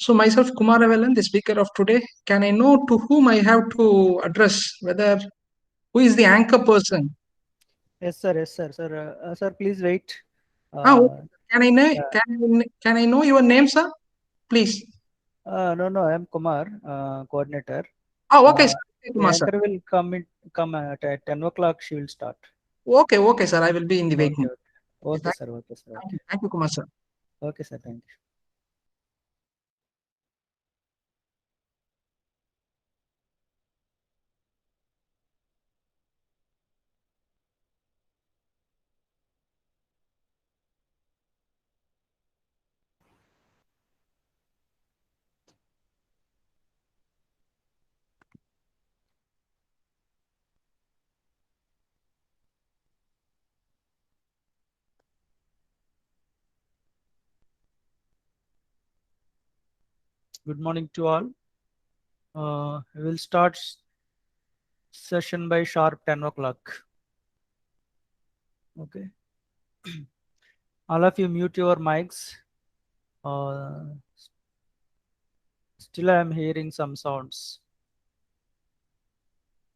So myself, Kumar Avelan, the speaker of today. Can I know to whom I have to address? Whether who is the anchor person? Yes, sir. Yes, sir. Sir, sir, please wait. Okay. Can I know? Yeah. Can I know your name, sir? Please. No, no. I am Kumar, coordinator. Okay, Uh, sir. Okay, the Kumar, sir. anchor will come at 10 o'clock. She will start. Okay, sir. I will be in the wait Okay, mode. okay. Okay, Okay, sir. Okay, sir. Okay. thank you, Kumar, sir. Okay, sir. Thank you. Good morning to all. We will start session by sharp 10 o'clock. Okay. All of you mute your mics. Uh, Still, I am hearing some sounds.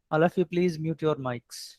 All of you, please mute your mics.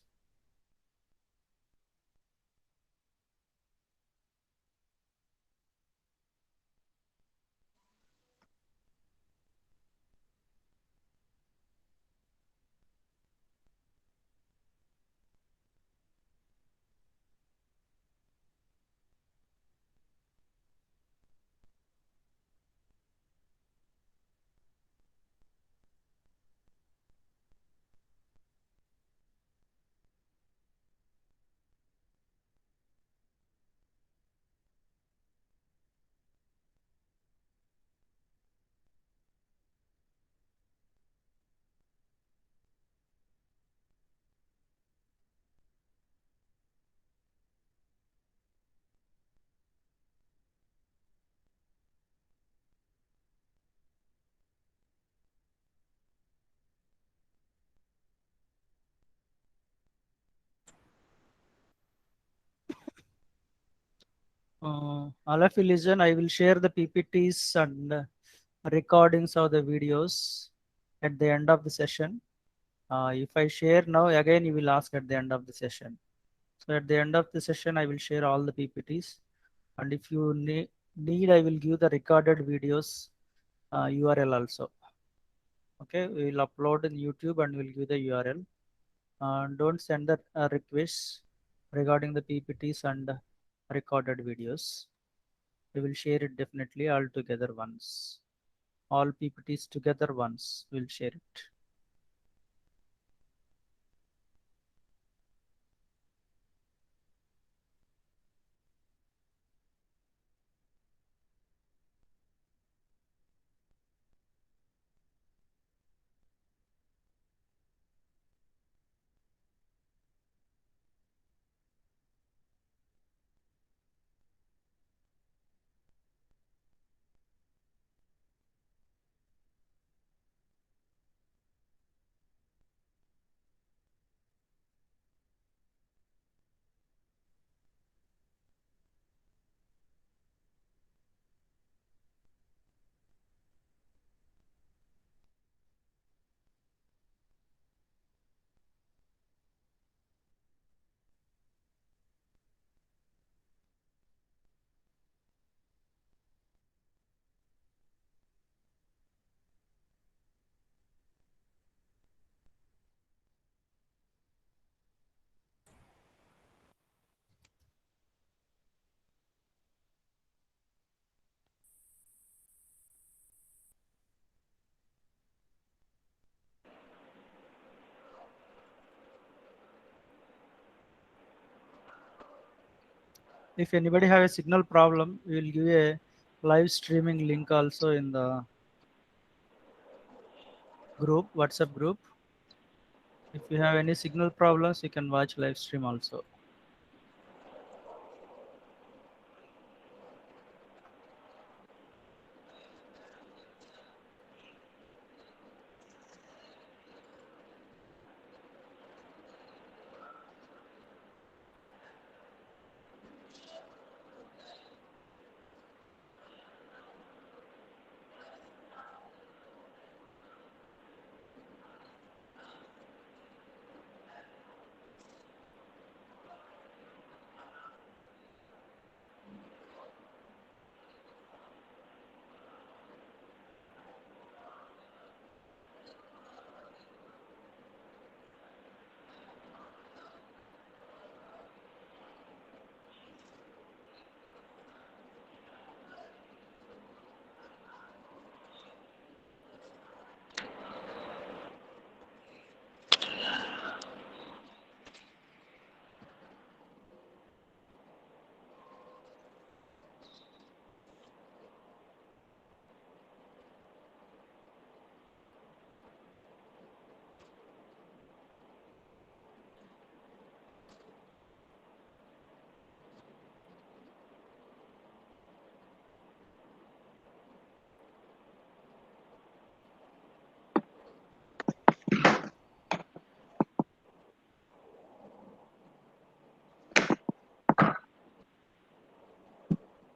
All of you listen. I will share the PPTs and recordings of the videos at the end of the session. If I share now, again you will ask at the end of the session. So at the end of the session, I will share all the PPTs. And if you need, I will give the recorded videos URL also. Okay, we will upload in YouTube and we'll give the URL. Don't send the requests regarding the PPTs and recorded videos. We will share it definitely all together once. All PPTs together once. We'll share it. If anybody have a signal problem, we will give a live streaming link also in the group, WhatsApp group. If you have any signal problems, you can watch live stream also.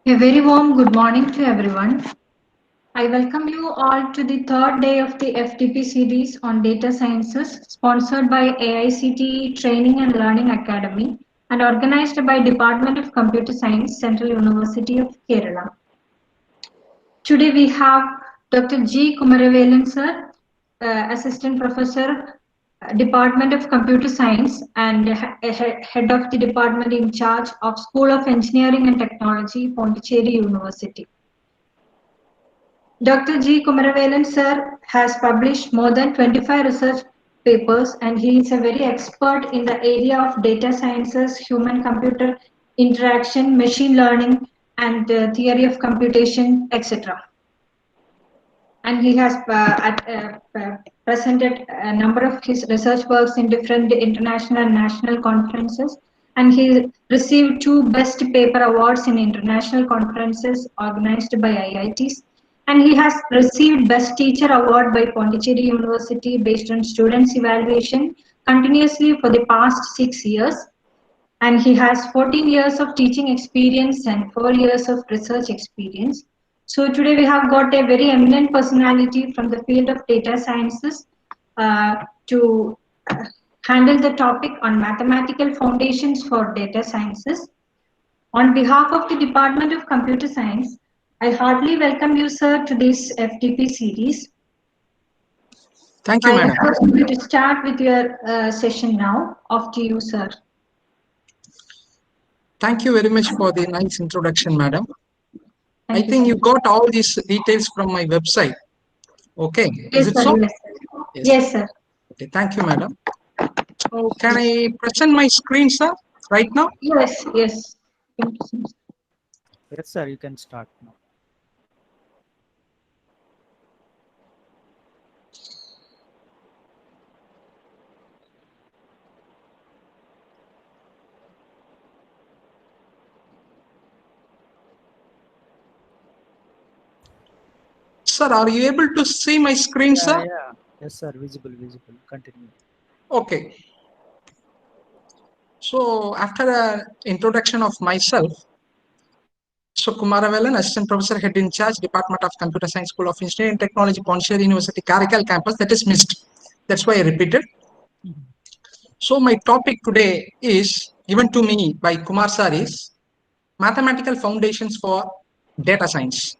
A very warm good morning to everyone. I welcome you all to the third day of the FDP series on data sciences, sponsored by AICTE Training and Learning Academy and organized by Department of Computer Science, Central University of Kerala. Today we have Dr. G. Kumaravelan sir, Assistant Professor, Department of Computer Science and Head of the Department in charge of School of Engineering and Technology, Pondicherry University. Dr. G. Kumaravelan sir has published more than 25 research papers and he is a very expert in the area of data sciences, human-computer interaction, machine learning and theory of computation, etc. And he has presented a number of his research works in different international and national conferences, and he received 2 Best Paper Awards in international conferences organized by IITs, and he has received Best Teacher Award by Pondicherry University based on students' evaluation continuously for the past 6 years, and he has 14 years of teaching experience and 4 years of research experience. So today we have got a very eminent personality from the field of data sciences to handle the topic on mathematical foundations for data sciences. On behalf of the Department of Computer Science, I heartily welcome you, sir, to this FTP series. Thank you, I madam. request you to start with your session now. Off to you, sir. Thank you very much for the nice introduction, madam. I Thank you, think sir. you got all these details from my website. Okay, is Yes, it sir. so? Yes, sir. Yes. Yes, sir. Okay, thank you, madam. So, can I present my screen, sir, right now? Yes, yes. Yes, sir, you can start now. Sir, are you able to see my screen, sir? Yeah. Yes, sir, visible. Continue. Okay. So, after an introduction of myself, Professor Kumaravelan, Assistant Professor, Head in Charge, Department of Computer Science, School of Engineering and Technology, Pondicherry University, Karaikal campus. That is missed. That's why I repeated. So, my topic today is given to me by Kumar sir is mathematical foundations for data science.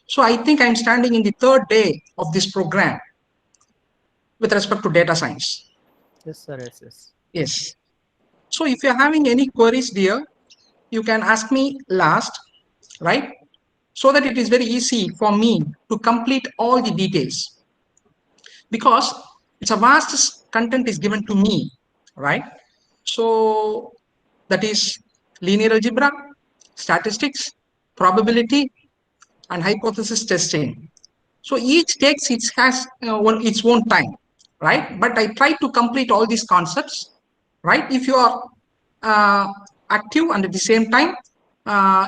So, I think I'm standing in the third day of this program with respect to data science. Yes, sir, yes. Yes. So, if you're having any queries, dear, you can ask me last, right? So that it is very easy for me to complete all the details because it's a vast content is given to me, right? So that is linear algebra, statistics, probability, and hypothesis testing. So each takes its own time, right? But I try to complete all these concepts, right? If you are uh, active and at the same time,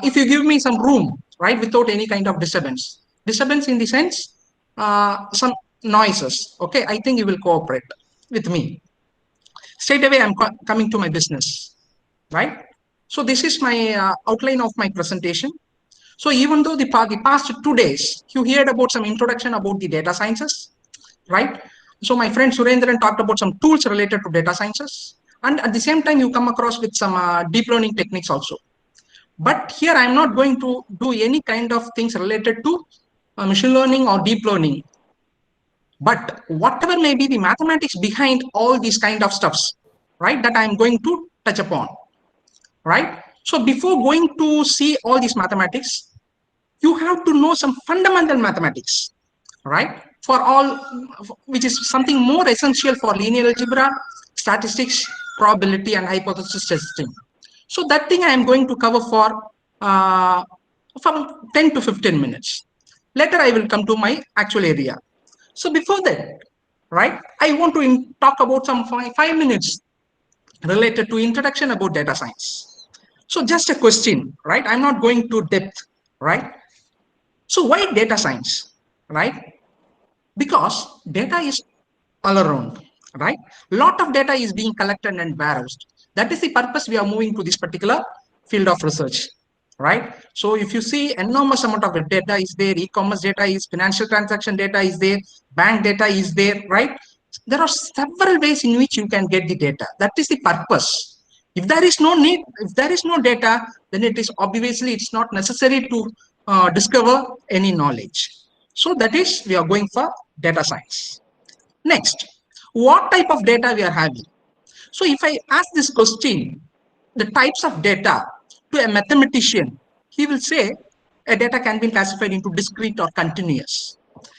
if you give me some room, right, without any kind of disturbance in the sense, some noises, okay, I think you will cooperate with me. Straight away, I'm coming to my business, right? So this is my outline of my presentation. So even though the past 2 days, you heard about some introduction about the data sciences, right? So my friend Surendran talked about some tools related to data sciences. And at the same time, you come across with some deep learning techniques also. But here I'm not going to do any kind of things related to machine learning or deep learning. But whatever may be the mathematics behind all these kind of stuffs, right, that I'm going to touch upon, right? So before going to see all these mathematics, you have to know some fundamental mathematics, right? For all, which is something more essential for linear algebra, statistics, probability, and hypothesis testing. So that thing I am going to cover for from 10 to 15 minutes. Later, I will come to my actual area. So before that, right, I want to talk about some 5 minutes related to introduction about data science. So just a question, right? I'm not going to depth, right? So why data science, right? Because data is all around, right? Lot of data is being collected and warehoused. That is the purpose we are moving to this particular field of research, right? So if you see enormous amount of data is there, e-commerce data is, financial transaction data is there, bank data is there, right? There are several ways in which you can get the data. That is the purpose. If there is no need, if there is no data, then it is obviously it's not necessary to discover any knowledge. So that is, we are going for data science. Next, what type of data we are having? So if I ask this question, the types of data to a mathematician, he will say a data can be classified into discrete or continuous.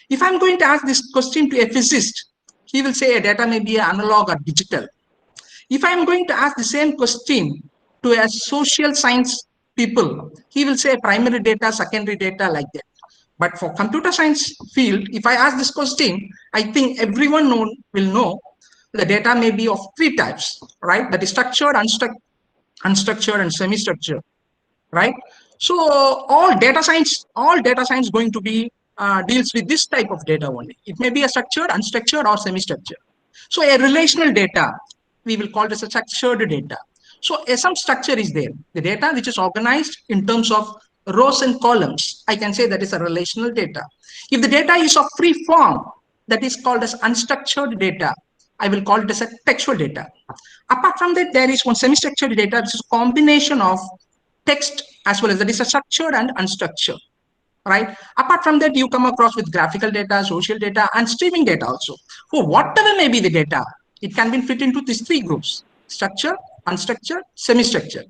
If I'm going to ask this question to a physicist, he will say a data may be analog or digital. If I'm going to ask the same question to a social science people, he will say primary data, secondary data, like that. But for computer science field, if I ask this question, I think everyone will know the data may be of three types, right? That is structured, unstructured, and semi-structured, right? So all data science going to be deals with this type of data only. It may be a structured, unstructured, or semi-structured. So a relational data, we will call this a structured data. So some structure is there. The data which is organized in terms of rows and columns, I can say that is a relational data. If the data is of free form, that is called as unstructured data. I will call it as a textual data. Apart from that, there is one semi-structured data, which is a combination of text as well as that is a structured and unstructured, right? Apart from that, you come across with graphical data, social data, and streaming data also. For whatever may be the data, it can be fit into these three groups: structured, unstructured, semi-structured.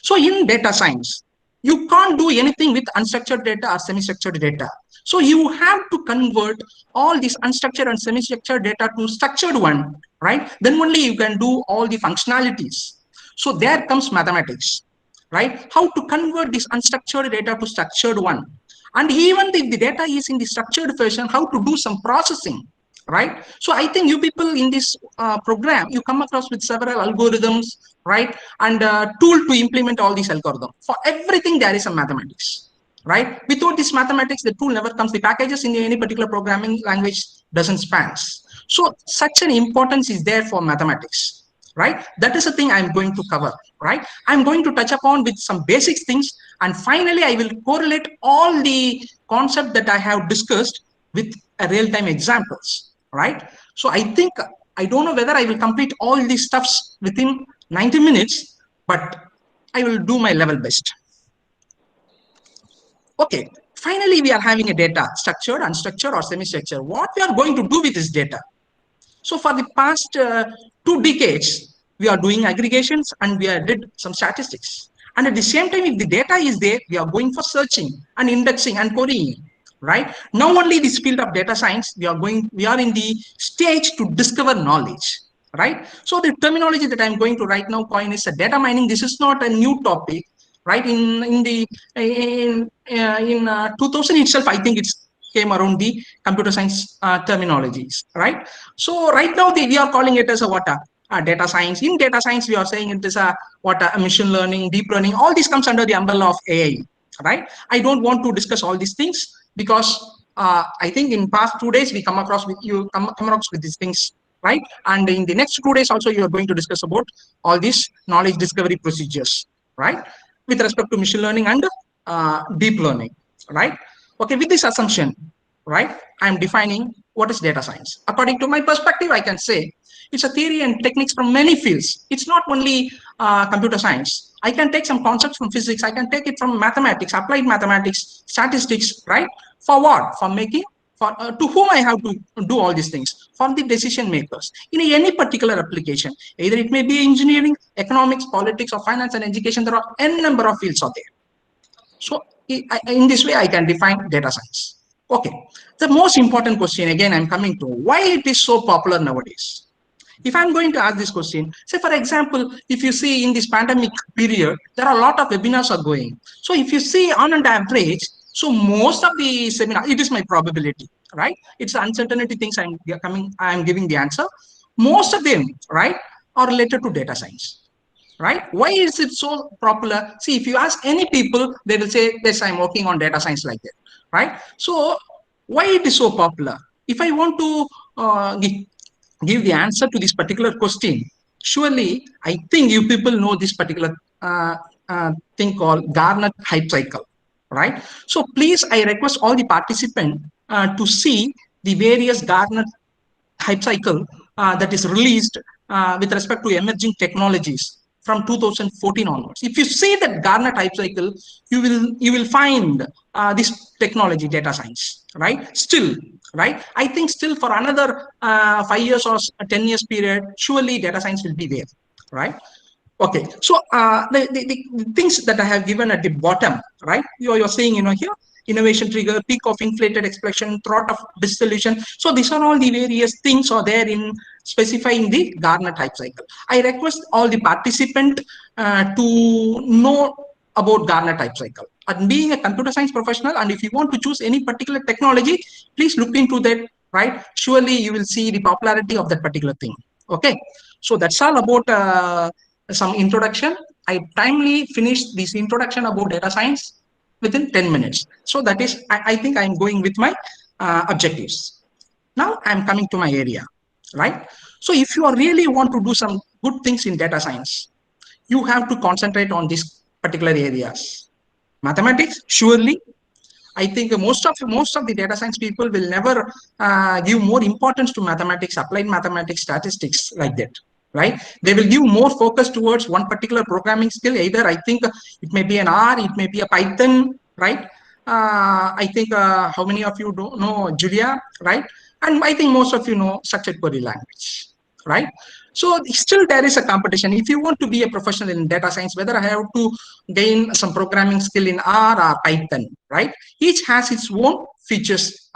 So in data science, you can't do anything with unstructured data or semi-structured data. So you have to convert all these unstructured and semi-structured data to structured one, right? Then only you can do all the functionalities. So there comes mathematics, right? How to convert this unstructured data to structured one. And even if the data is in the structured fashion, how to do some processing, right? So I think you people in this program, you come across with several algorithms, right? And tool to implement all these algorithms. For everything, there is a mathematics, right? Without this mathematics, the tool never comes. The packages in any particular programming language doesn't span. So such an importance is there for mathematics, right? That is the thing I'm going to cover, right? I'm going to touch upon with some basic things, and finally I will correlate all the concept that I have discussed with a real-time examples, right? So I think, I don't know whether I will complete all these stuffs within 90 minutes, but I will do my level best. Okay, finally we are having a data, structured, unstructured, or semi-structured. What we are going to do with this data? So for the past 2 decades, we are doing aggregations and we did some statistics. And at the same time, if the data is there, we are going for searching and indexing and querying, right? Now only this field of data science, we are in the stage to discover knowledge, right? So the terminology that I'm going to right now coin is a data mining. This is not a new topic, right? In 2000 itself, I think it's came around the computer science terminologies, right? So right now we are calling it as a what data science. In data science, we are saying it is a machine learning, deep learning. All this comes under the umbrella of AI, right? I don't want to discuss all these things because I think in past 2 days we come across with these things, right? And in the next 2 days also you are going to discuss about all these knowledge discovery procedures, right? With respect to machine learning and deep learning, right? Okay, with this assumption, right, I'm defining what is data science. According to my perspective, I can say it's a theory and techniques from many fields. It's not only computer science. I can take some concepts from physics. I can take it from mathematics, applied mathematics, statistics, right? For what? For making, for to whom I have to do all these things? For the decision makers in any particular application. Either it may be engineering, economics, politics, or finance and education. There are n number of fields out there. So in this way, I can define data science. Okay. The most important question, again, I'm coming to why it is so popular nowadays. If I'm going to ask this question, say for example, if you see in this pandemic period, there are a lot of webinars are going. So if you see on an average, so most of the seminar, it is my probability, right? It's uncertainty things I'm giving the answer. Most of them, right, are related to data science, right? Why is it so popular? See, if you ask any people, they will say, yes, I'm working on data science, like that, right? So why it is so popular? If I want to give the answer to this particular question, surely I think you people know this particular thing called Garnet hype cycle, right? So please, I request all the participants to see the various Garnet hype cycle that is released with respect to emerging technologies from 2014 onwards. If you see that Garnet hype cycle, you will find this technology, data science, right? Still, right? I think still for another 5 years or 10 years period, surely data science will be there, right? Okay, so the things that I have given at the bottom, right? You're saying, here, innovation trigger, peak of inflated expression, thought of dissolution. So these are all the various things are there in specifying the Garnet hype cycle. I request all the participant to know about Garnet hype cycle. And being a computer science professional, and if you want to choose any particular technology, please look into that, right? Surely you will see the popularity of that particular thing. Okay, so that's all about some introduction. I timely finished this introduction about data science within 10 minutes. So that is, I think I'm going with my objectives. Now I'm coming to my area, right? So if you really want to do some good things in data science, you have to concentrate on these particular areas. Mathematics, surely. I think most of the data science people will never give more importance to mathematics, applied mathematics, statistics like that, right? They will give more focus towards one particular programming skill. Either I think it may be an R, it may be a Python, right? I think how many of you don't know Julia, right? And I think most of you know structured query language, right? So still there is a competition. If you want to be a professional in data science, whether I have to gain some programming skill in R or Python, right? Each has its own features,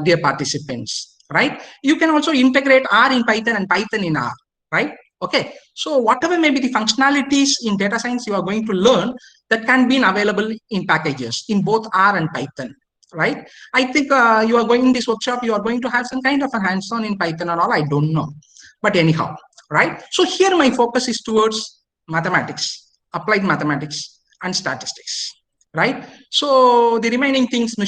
dear participants, right? You can also integrate R in Python and Python in R, right? Okay, so whatever may be the functionalities in data science you are going to learn, that can be available in packages in both R and Python, right? I think you are going in this workshop, you are going to have some kind of a hands-on in Python or all, I don't know. But anyhow, right? So here my focus is towards mathematics, applied mathematics and statistics, right? So the remaining things,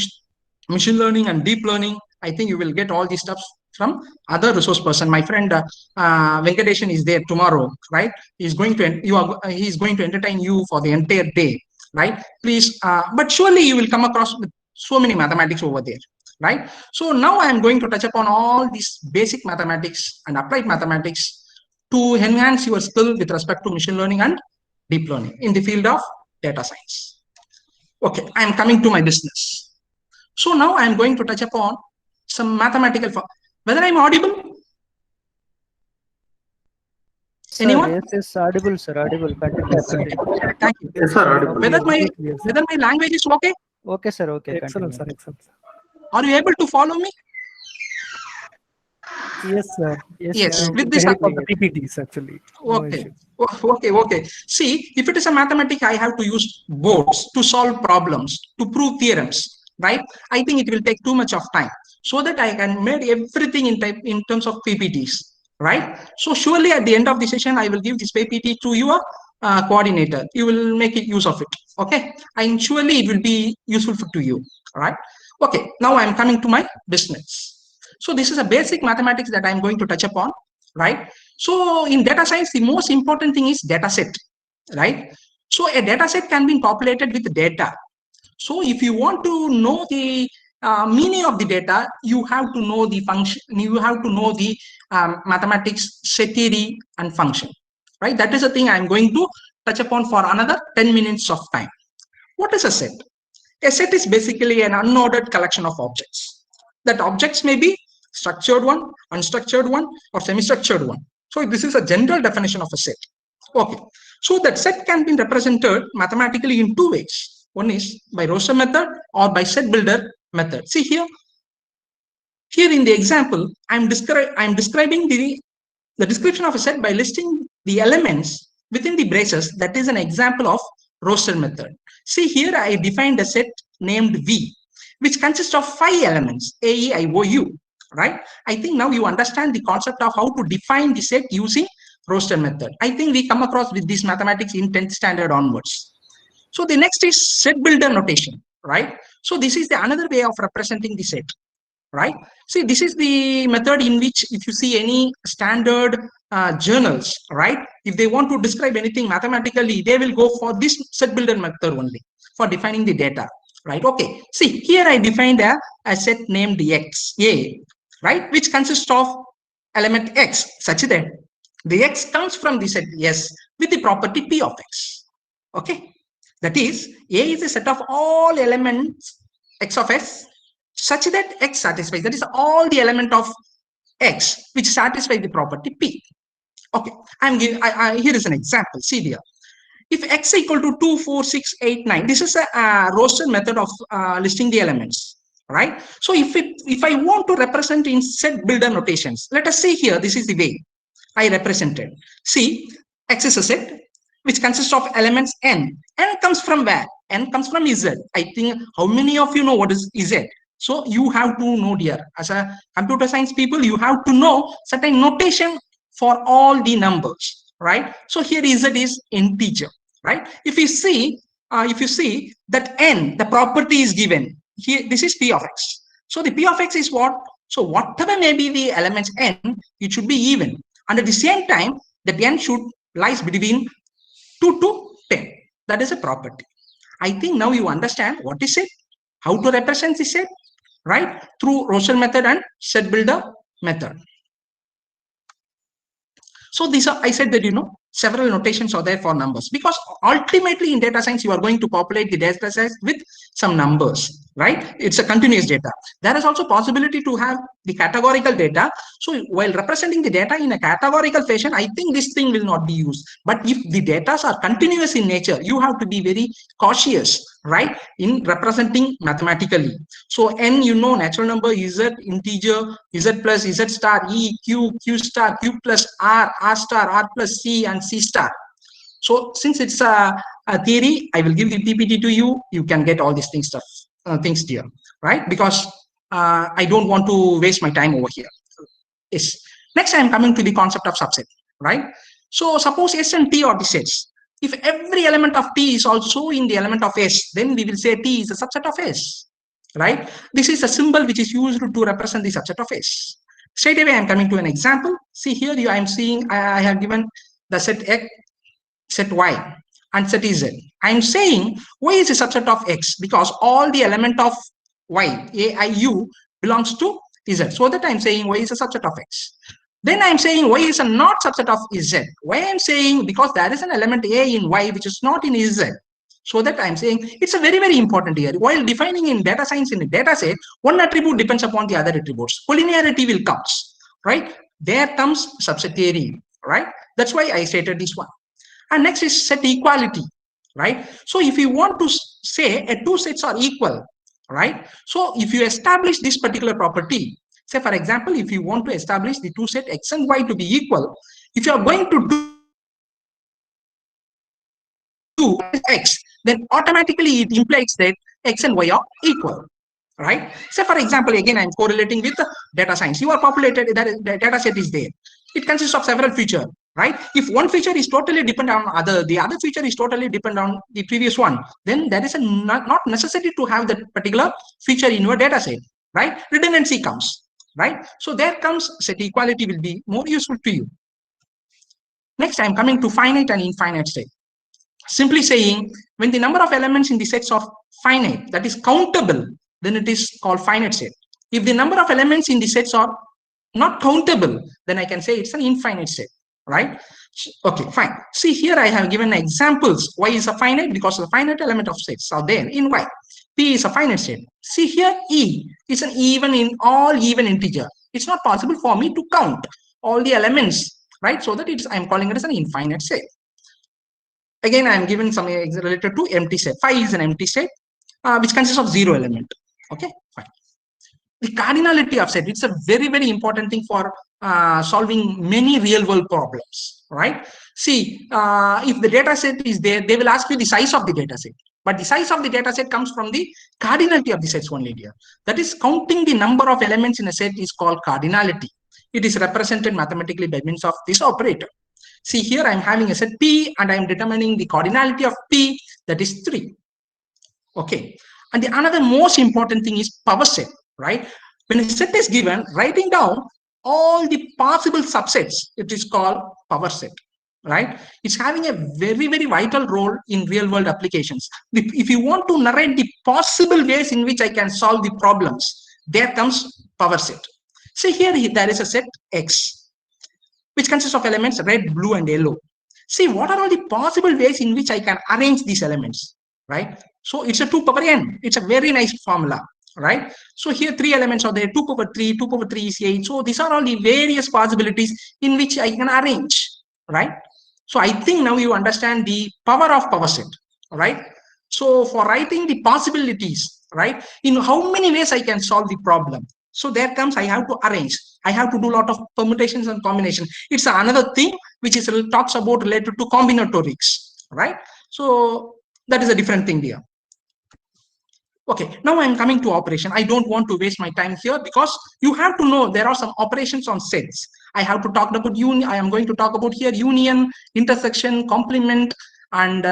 machine learning and deep learning, I think you will get all these stuff from other resource person. My friend Venkateshan is there tomorrow, right? He's going to entertain you for the entire day, right? Please, but surely you will come across with so many mathematics over there, right? So now I am going to touch upon all these basic mathematics and applied mathematics to enhance your skill with respect to machine learning and deep learning in the field of data science. Okay, I am coming to my business. So now I am going to touch upon some mathematical, whether I'm audible? Sir, Anyone? yes, yes, audible, sir, audible. Continue. Thank you. Yes, sir, audible. Whether my language is okay? Okay, sir, okay. Excellent, Continue. sir. Excellent. Are you able to follow me? Yes, sir. Yes, With with the this. help of the PPTs, actually. No Okay. issue. Okay. See, if it is a mathematics, I have to use boards to solve problems, to prove theorems, right? I think it will take too much of time, so that I can make everything in terms of PPTs, right? So surely at the end of the session, I will give this PPT to your coordinator. You will make use of it, okay? And surely it will be useful to you, right? Okay, now I am coming to my business. So this is a basic mathematics that I am going to touch upon, right? So in data science, the most important thing is data set, right? So a data set can be populated with data. So if you want to know the meaning of the data, you have to know the function, you have to know the mathematics set theory and function, right? That is the thing I'm going to touch upon for another 10 minutes of time. What is a set? A set is basically an unordered collection of objects. That objects may be structured one, unstructured one, or semi-structured one. So this is a general definition of a set. Okay. So that set can be represented mathematically in two ways. One is by roster method or by set builder method. See here in the example, I'm describing the description of a set by listing the elements within the braces. That is an example of roster method. See here, I defined a set named V, which consists of 5 elements, A, E, I, O, U, right? I think now you understand the concept of how to define the set using roster method. I think we come across with this mathematics in 10th standard onwards. So the next is set builder notation, right? So this is the another way of representing the set, right? See, this is the method in which if you see any standard journals, right, if they want to describe anything mathematically, they will go for this set builder method only for defining the data, right? Okay, see, here I defined a set named x, a, right, which consists of element x such that the x comes from the set S with the property p of x. Okay, that is, A is a set of all elements x of s such that x satisfies. That is all the element of x which satisfy the property p. Okay, I'm giving. Here is an example. See here. If x equal to 2, 4, 6, 8, 9, this is a roster method of listing the elements, right? So if I want to represent in set builder notations, let us say here, this is the way I represented. See, X is a set which consists of elements n. N comes from where? N comes from Z. I think how many of you know what is Z? So you have to know, dear, as a computer science people, you have to know certain notation for all the numbers, right? So here Z is integer, right? If you see that n, the property is given here. This is p of x. So the p of x is what? So whatever may be the elements n, it should be even. And at the same time, the n should lies between 2 to 10. That is a property. I think now you understand what is it, how to represent the set, right? Through Rochelle method and set builder method. So these are, I said that, several notations are there for numbers, because ultimately in data science, you are going to populate the data set with some numbers, right? It's a continuous data. There is also possibility to have the categorical data. So while representing the data in a categorical fashion, I think this thing will not be used. But if the data are continuous in nature, you have to be very cautious, right, in representing mathematically. So n, natural number, z, integer, z plus, z star, e, q star, q plus r star, r plus c, and c star. So since it's a theory, I will give the PPT to you. You can get all these things here, right? Because I don't want to waste my time over here. Yes. Next, I am coming to the concept of subset, right? So suppose S and T are the sets. If every element of T is also in the element of S, then we will say T is a subset of S, right? This is a symbol which is used to represent the subset of S. Straight away, I am coming to an example. See here, I am seeing I have given the set X, set Y, and set Z. I am saying Y is a subset of X because all the element of Y, A, I, U, belongs to Z. So that I am saying Y is a subset of X. Then I am saying Y is a not subset of Z. Why I am saying? Because there is an element A in Y which is not in Z. So that I am saying it's a very, very important here. While defining in data science in a data set, one attribute depends upon the other attributes. Collinearity will come, right? There comes subset theory, right? That's why I stated this one. And next is set equality, right? So if you want to say two sets are equal, right? So if you establish this particular property, say for example, if you want to establish the two set X and Y to be equal, if you are going to do X, then automatically it implies that X and Y are equal, right? Say for example, again I'm correlating with data science. You are populated, the data set is there. It consists of several features, right? If one feature is totally dependent on the other feature is totally dependent on the previous one, then there is a not necessity to have that particular feature in your data set, right? Redundancy comes, right? So there comes set equality will be more useful to you. Next, I'm coming to finite and infinite set. Simply saying, when the number of elements in the sets are finite, that is countable, then it is called finite set. If the number of elements in the sets are not countable, then I can say it's an infinite set, right? Okay, fine. See here I have given examples. Y is a finite because the finite element of sets are there in Y. P is a finite set. See here, E is an all even integer. It's not possible for me to count all the elements, right? So that I'm calling it as an infinite set. Again, I am given some related to empty set. Phi is an empty set, which consists of 0 element. Okay, fine. The cardinality of set, it's a very, very important thing for solving many real world problems, right? See, if the data set is there, they will ask you the size of the data set. But the size of the data set comes from the cardinality of the sets only here. That is, counting the number of elements in a set is called cardinality. It is represented mathematically by means of this operator. See here, I'm having a set P and I'm determining the cardinality of P, that is 3. Okay. And the another most important thing is power set, right? When a set is given, writing down all the possible subsets, it is called power set, right? It's having a very, very vital role in real world applications. If you want to narrate the possible ways in which I can solve the problems, there comes power set. See here, there is a set X, which consists of elements red, blue, and yellow. See, what are all the possible ways in which I can arrange these elements, right? So it's a 2 power n. It's a very nice formula, right? So here 3 elements are there, 2 power 3, 2 power 3 is 8. So these are all the various possibilities in which I can arrange, right? So I think now you understand the power of power set, right? So for writing the possibilities, right, in how many ways I can solve the problem. So there comes, I have to arrange. I have to do a lot of permutations and combinations. It's another thing which is talks about related to combinatorics, right? So that is a different thing here. Okay, now I'm coming to operation. I don't want to waste my time here because you have to know there are some operations on sets. I have to talk about union. I am going to talk about here union, intersection, complement, and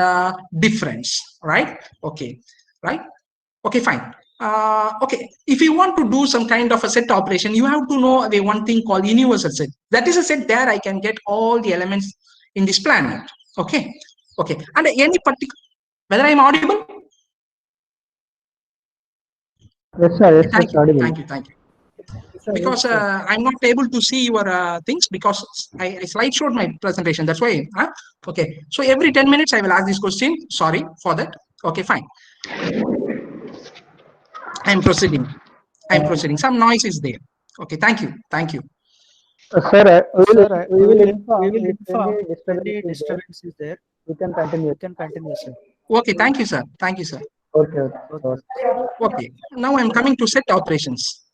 difference, right? Okay, right? Okay, fine. Okay, if you want to do some kind of a set operation, you have to know the one thing called universal set. That is a set there I can get all the elements in this planet. Okay, okay, and any particular, whether I'm audible? Yes, sir. Yes, Thank sir. you, Audible. thank you, thank you. Yes, sir. Because Yes, sir. I'm not able to see your things because I slideshowed my presentation. That's why. Okay, so every 10 minutes I will ask this question. Sorry for that. Okay, fine. I'm proceeding. I'm proceeding. Some noise is there. Okay, thank you. Thank you. Sir, Sir, we will we inform will if inform any if disturbance any is there. disturbance is there. We can continue. You can continue, sir. Okay, thank you, sir. Thank you, sir. Okay. Okay. Okay. Okay, now I'm coming to set operations.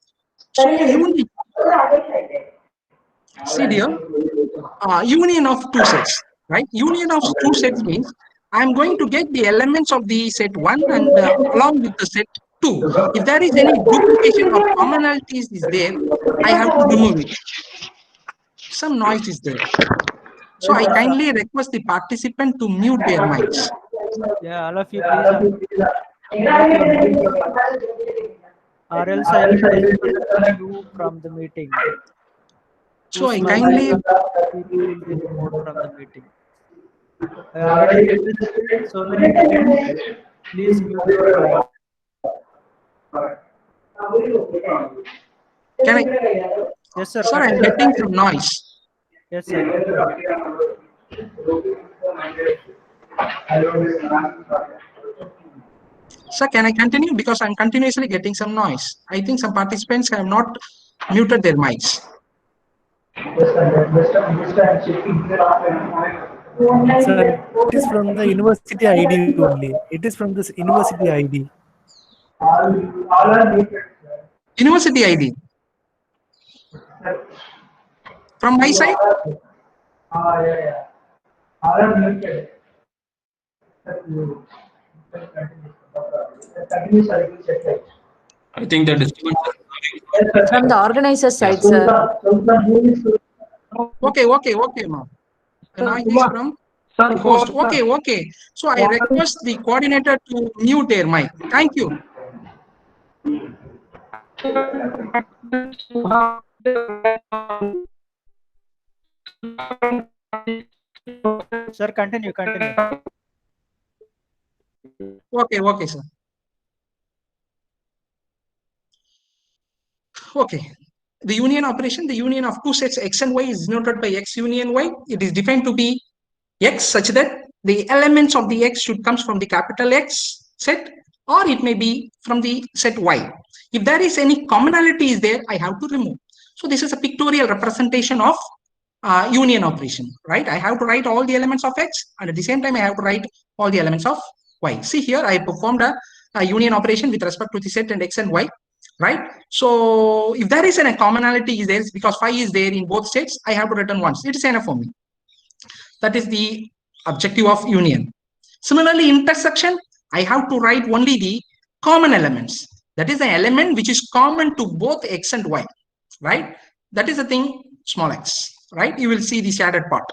So union, see dear, union of two sets, right? Union of two sets means I'm going to get the elements of the set 1 and along with the set 2. If there is any duplication or commonalities is there, I have to remove it. Some noise is there. So I kindly request the participant to mute their mics. Yeah, all of you please mute your mics, or else I will disconnect you from the meeting. So I Whose mic kindly, is on, people will be removed from the meeting. I already requested so many times. Please mute your mic. can I, Yes, sir. sir, I'm Continue. getting some noise. Yes, sir. Sir, can I continue? Because I'm continuously getting some noise. I think some participants have not muted their mics. Sir, it is from the university ID only. It is from this university ID. University ID. From my side? I think the disturbance From the organizer side, sir. Okay, ma'am. The noise is from the host. Okay. So I request the coordinator to mute their mic. Thank you. Sir, continue. Okay, sir. Okay. The union operation, the union of two sets X and Y is denoted by X union Y. It is defined to be X such that the elements of the X should come from the capital X set, or it may be from the set Y. If there is any commonality is there, I have to remove. So this is a pictorial representation of union operation, right? I have to write all the elements of X, and at the same time, I have to write all the elements of Y. See here, I performed a union operation with respect to the set and X and Y, right? So if there is a commonality is there, because phi is there in both states, I have to return once. It is enough for me. That is the objective of union. Similarly, intersection, I have to write only the common elements. That is the element which is common to both X and Y, right? That is the thing, small x, right? You will see the shaded part.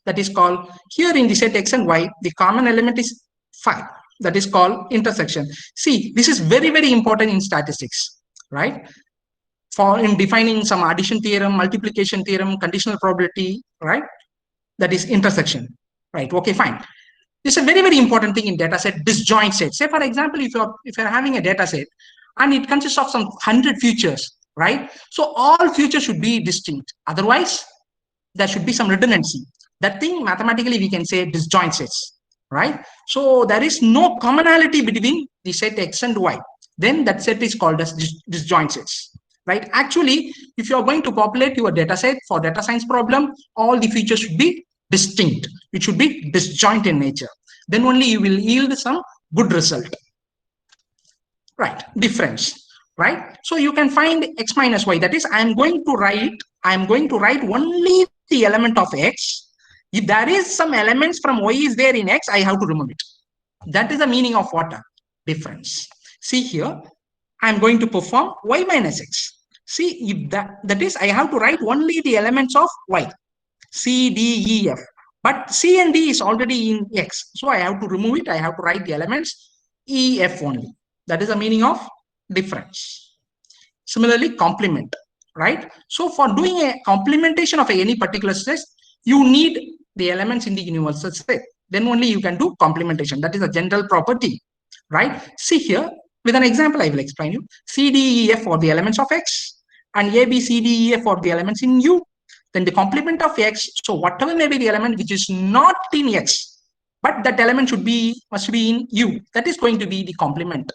That is called, here in the set X and Y, the common element is phi. That is called intersection. See, this is very, very important in statistics, right? for in defining some addition theorem, multiplication theorem, conditional probability, right? That is intersection, right? Okay, fine. This is a very, very important thing in data set, disjoint set. Say, for example, if you're having a data set and it consists of some 100 features, right? So all features should be distinct. Otherwise, there should be some redundancy. That thing, mathematically, we can say disjoint sets, right? So there is no commonality between the set X and Y. Then that set is called as disjoint sets, right? Actually, if you are going to populate your data set for data science problem, all the features should be distinct. It should be disjoint in nature. Then only you will yield some good result, right? Difference, right? So you can find X minus Y. That is, I'm going to write only the element of X. If there is some elements from Y is there in X, I have to remove it. That is the meaning of what? Difference. See here, I'm going to perform Y minus X. See, if that is, I have to write only the elements of Y, C, D, E, F. But C and D is already in X. So I have to remove it. I have to write the elements E, F only. That is the meaning of difference. Similarly, complement, right? So for doing a complementation of any particular set, you need the elements in the universal set. Then only you can do complementation. That is a general property, right? See here, with an example, I will explain you. C, D, E, F for the elements of X and A, B, C, D, E, F for the elements in U. Then the complement of X, so whatever may be the element which is not in X, but that element must be in U. That is going to be the complement.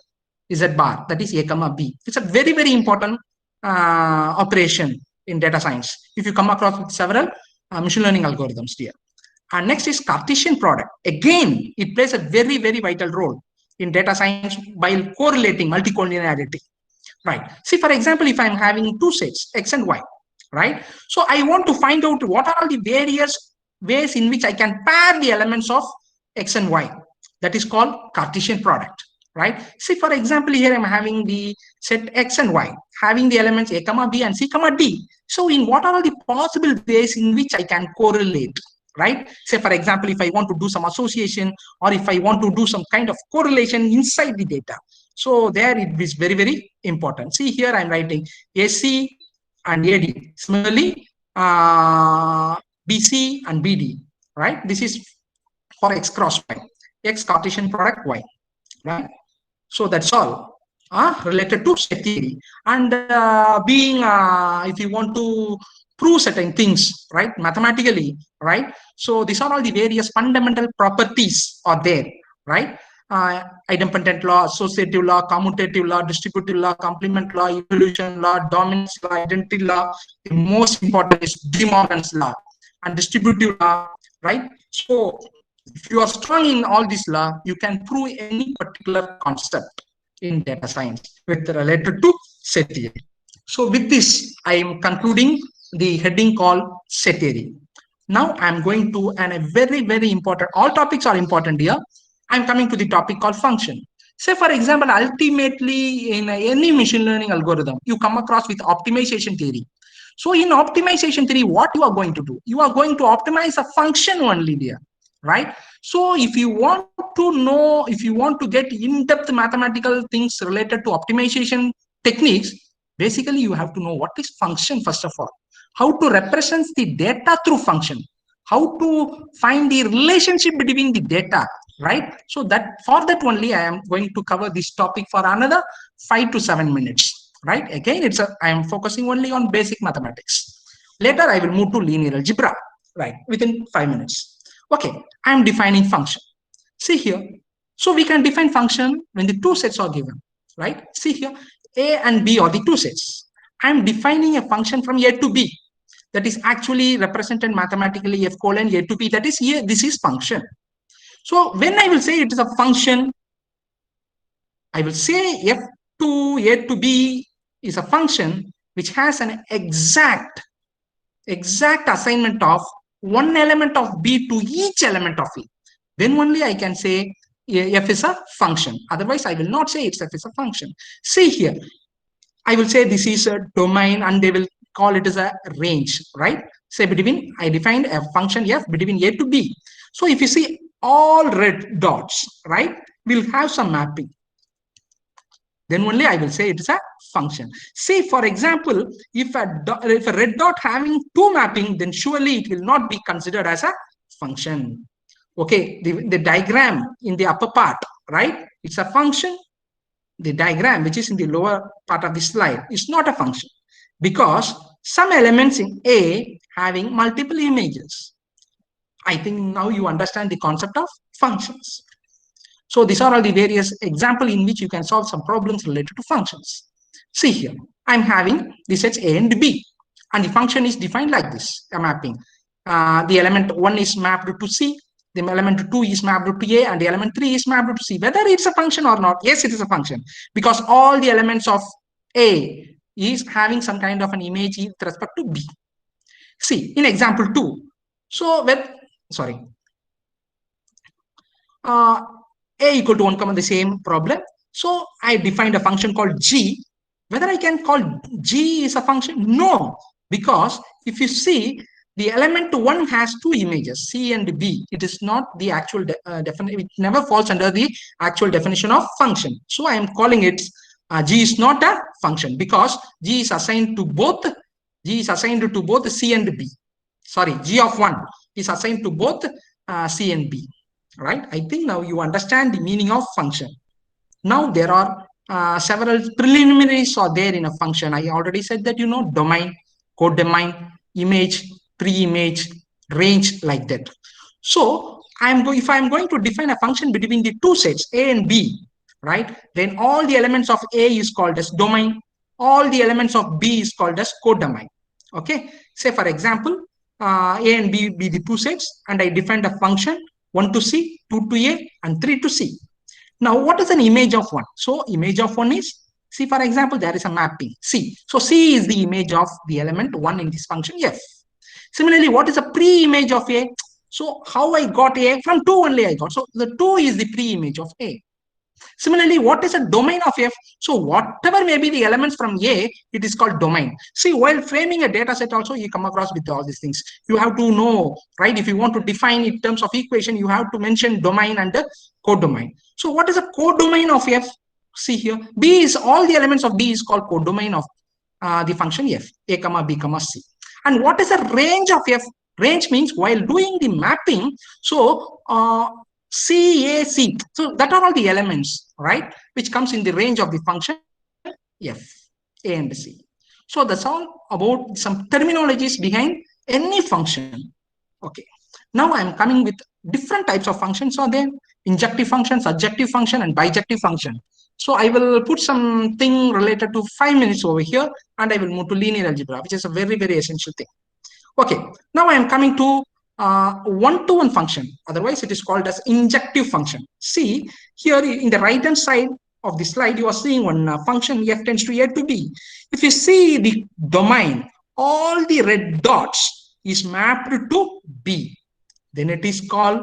Z bar, that is A comma B. It's a very, very important operation in data science. If you come across with several machine learning algorithms here. And next is Cartesian product. Again, it plays a very, very vital role in data science while correlating multicollinearity. Right. See, for example, if I'm having two sets, X and Y, right? So I want to find out what are the various ways in which I can pair the elements of X and Y. That is called Cartesian product, right? See, for example, here I'm having the set X and Y, having the elements A comma B and C comma D. So in what are the possible ways in which I can correlate, right? Say, for example, if I want to do some association or if I want to do some kind of correlation inside the data. So there it is very, very important. See here I'm writing AC and AD. Similarly, BC and BD, right? This is for X cross Y, X Cartesian product Y, right? So that's all related to set theory. And if you want to prove certain things, right, mathematically, right? So these are all the various fundamental properties are there, right? Idempotent law, associative law, commutative law, distributive law, complement law, evolution law, dominance law, identity law. The most important is De Morgan's law and distributive law, right? So if you are strong in all this law, you can prove any particular concept in data science with related to set theory. So with this, I am concluding the heading called set theory. Now I'm going to a very, very important, all topics are important here. I'm coming to the topic called function. Say, for example, ultimately in any machine learning algorithm, you come across with optimization theory. So in optimization theory, what you are going to do? You are going to optimize a function only there, right? So if you want to know, if you want to get in-depth mathematical things related to optimization techniques, basically you have to know what is function first of all, how to represent the data through function, how to find the relationship between the data, right? So that for that only I am going to cover this topic for another 5 to 7 minutes, right? Again, I am focusing only on basic mathematics. Later I will move to linear algebra, right, within 5 minutes. Okay, I am defining function. See here, so we can define function when the two sets are given, right? See here, A and B are the two sets. I am defining a function from A to B. That is actually represented mathematically F colon A to B. That is here, this is function. So when I will say it is a function, I will say F to A to B is a function which has an exact assignment of one element of B to each element of A. Then only I can say F is a function. Otherwise, I will not say it's F is a function. See here, I will say this is a domain and they will call it as a range, right? Say between, I defined a function F between A to B. So if you see all red dots, right, we'll have some mapping. then only I will say it is a function. See, for example, if a red dot having 2 mapping, then surely it will not be considered as a function. Okay, the diagram in the upper part, right? It's a function. The diagram which is in the lower part of the slide is not a function because some elements in A having multiple images. I think now you understand the concept of functions. So these are all the various examples in which you can solve some problems related to functions. See here, I'm having the sets A and B, and the function is defined like this, a mapping. The element 1 is mapped to C, the element 2 is mapped to A, and the element 3 is mapped to C. Whether it's a function or not, yes, it is a function, because all the elements of A is having some kind of an image with respect to B. See, in example 2, so A equal to 1 comma the same problem. So I defined a function called G. Whether I can call G is a function? No, because if you see, the element 1 has 2 images, C and B. It is not the actual definition. It never falls under the actual definition of function. So I am calling it G is not a function because G is assigned to both. G is assigned to both C and B. Sorry, G of 1 is assigned to both C and B. Right? I think now you understand the meaning of function. Now there are several preliminaries are there in a function. I already said that, domain, codomain, image, pre-image, range, like that. So if I'm going to define a function between the two sets A and B, right, then all the elements of A is called as domain, all the elements of B is called as codomain. Okay, say for example, A and B be the two sets, and I defined a function 1 to C, 2 to A, and 3 to C. Now, what is an image of 1? So, image of 1 is, see, for example, there is a mapping C. So, C is the image of the element 1 in this function F. Similarly, what is a pre-image of A? So, how I got A? From 2 only I got. So, the 2 is the pre-image of A. Similarly, what is a domain of F? So whatever may be the elements from A, it is called domain. See, while framing a data set also, you come across with all these things. You have to know, right? If you want to define in terms of equation, you have to mention domain and the codomain. So what is a codomain of F? See here, B is all the elements of B is called codomain of the function F, A comma B comma C. And what is a range of F? Range means while doing the mapping, so C, A, C. So that are all the elements, right, which comes in the range of the function F, A and C. So that's all about some terminologies behind any function. Okay. Now I'm coming with different types of functions are there. Injective function, surjective function, and bijective function. So I will put something related to 5 minutes over here, and I will move to linear algebra, which is a very, very essential thing. Okay, now I am coming to one-to-one function. Otherwise, it is called as injective function. See, here in the right-hand side of the slide, you are seeing one function F tends to A to B. If you see the domain, all the red dots is mapped to B. Then it is called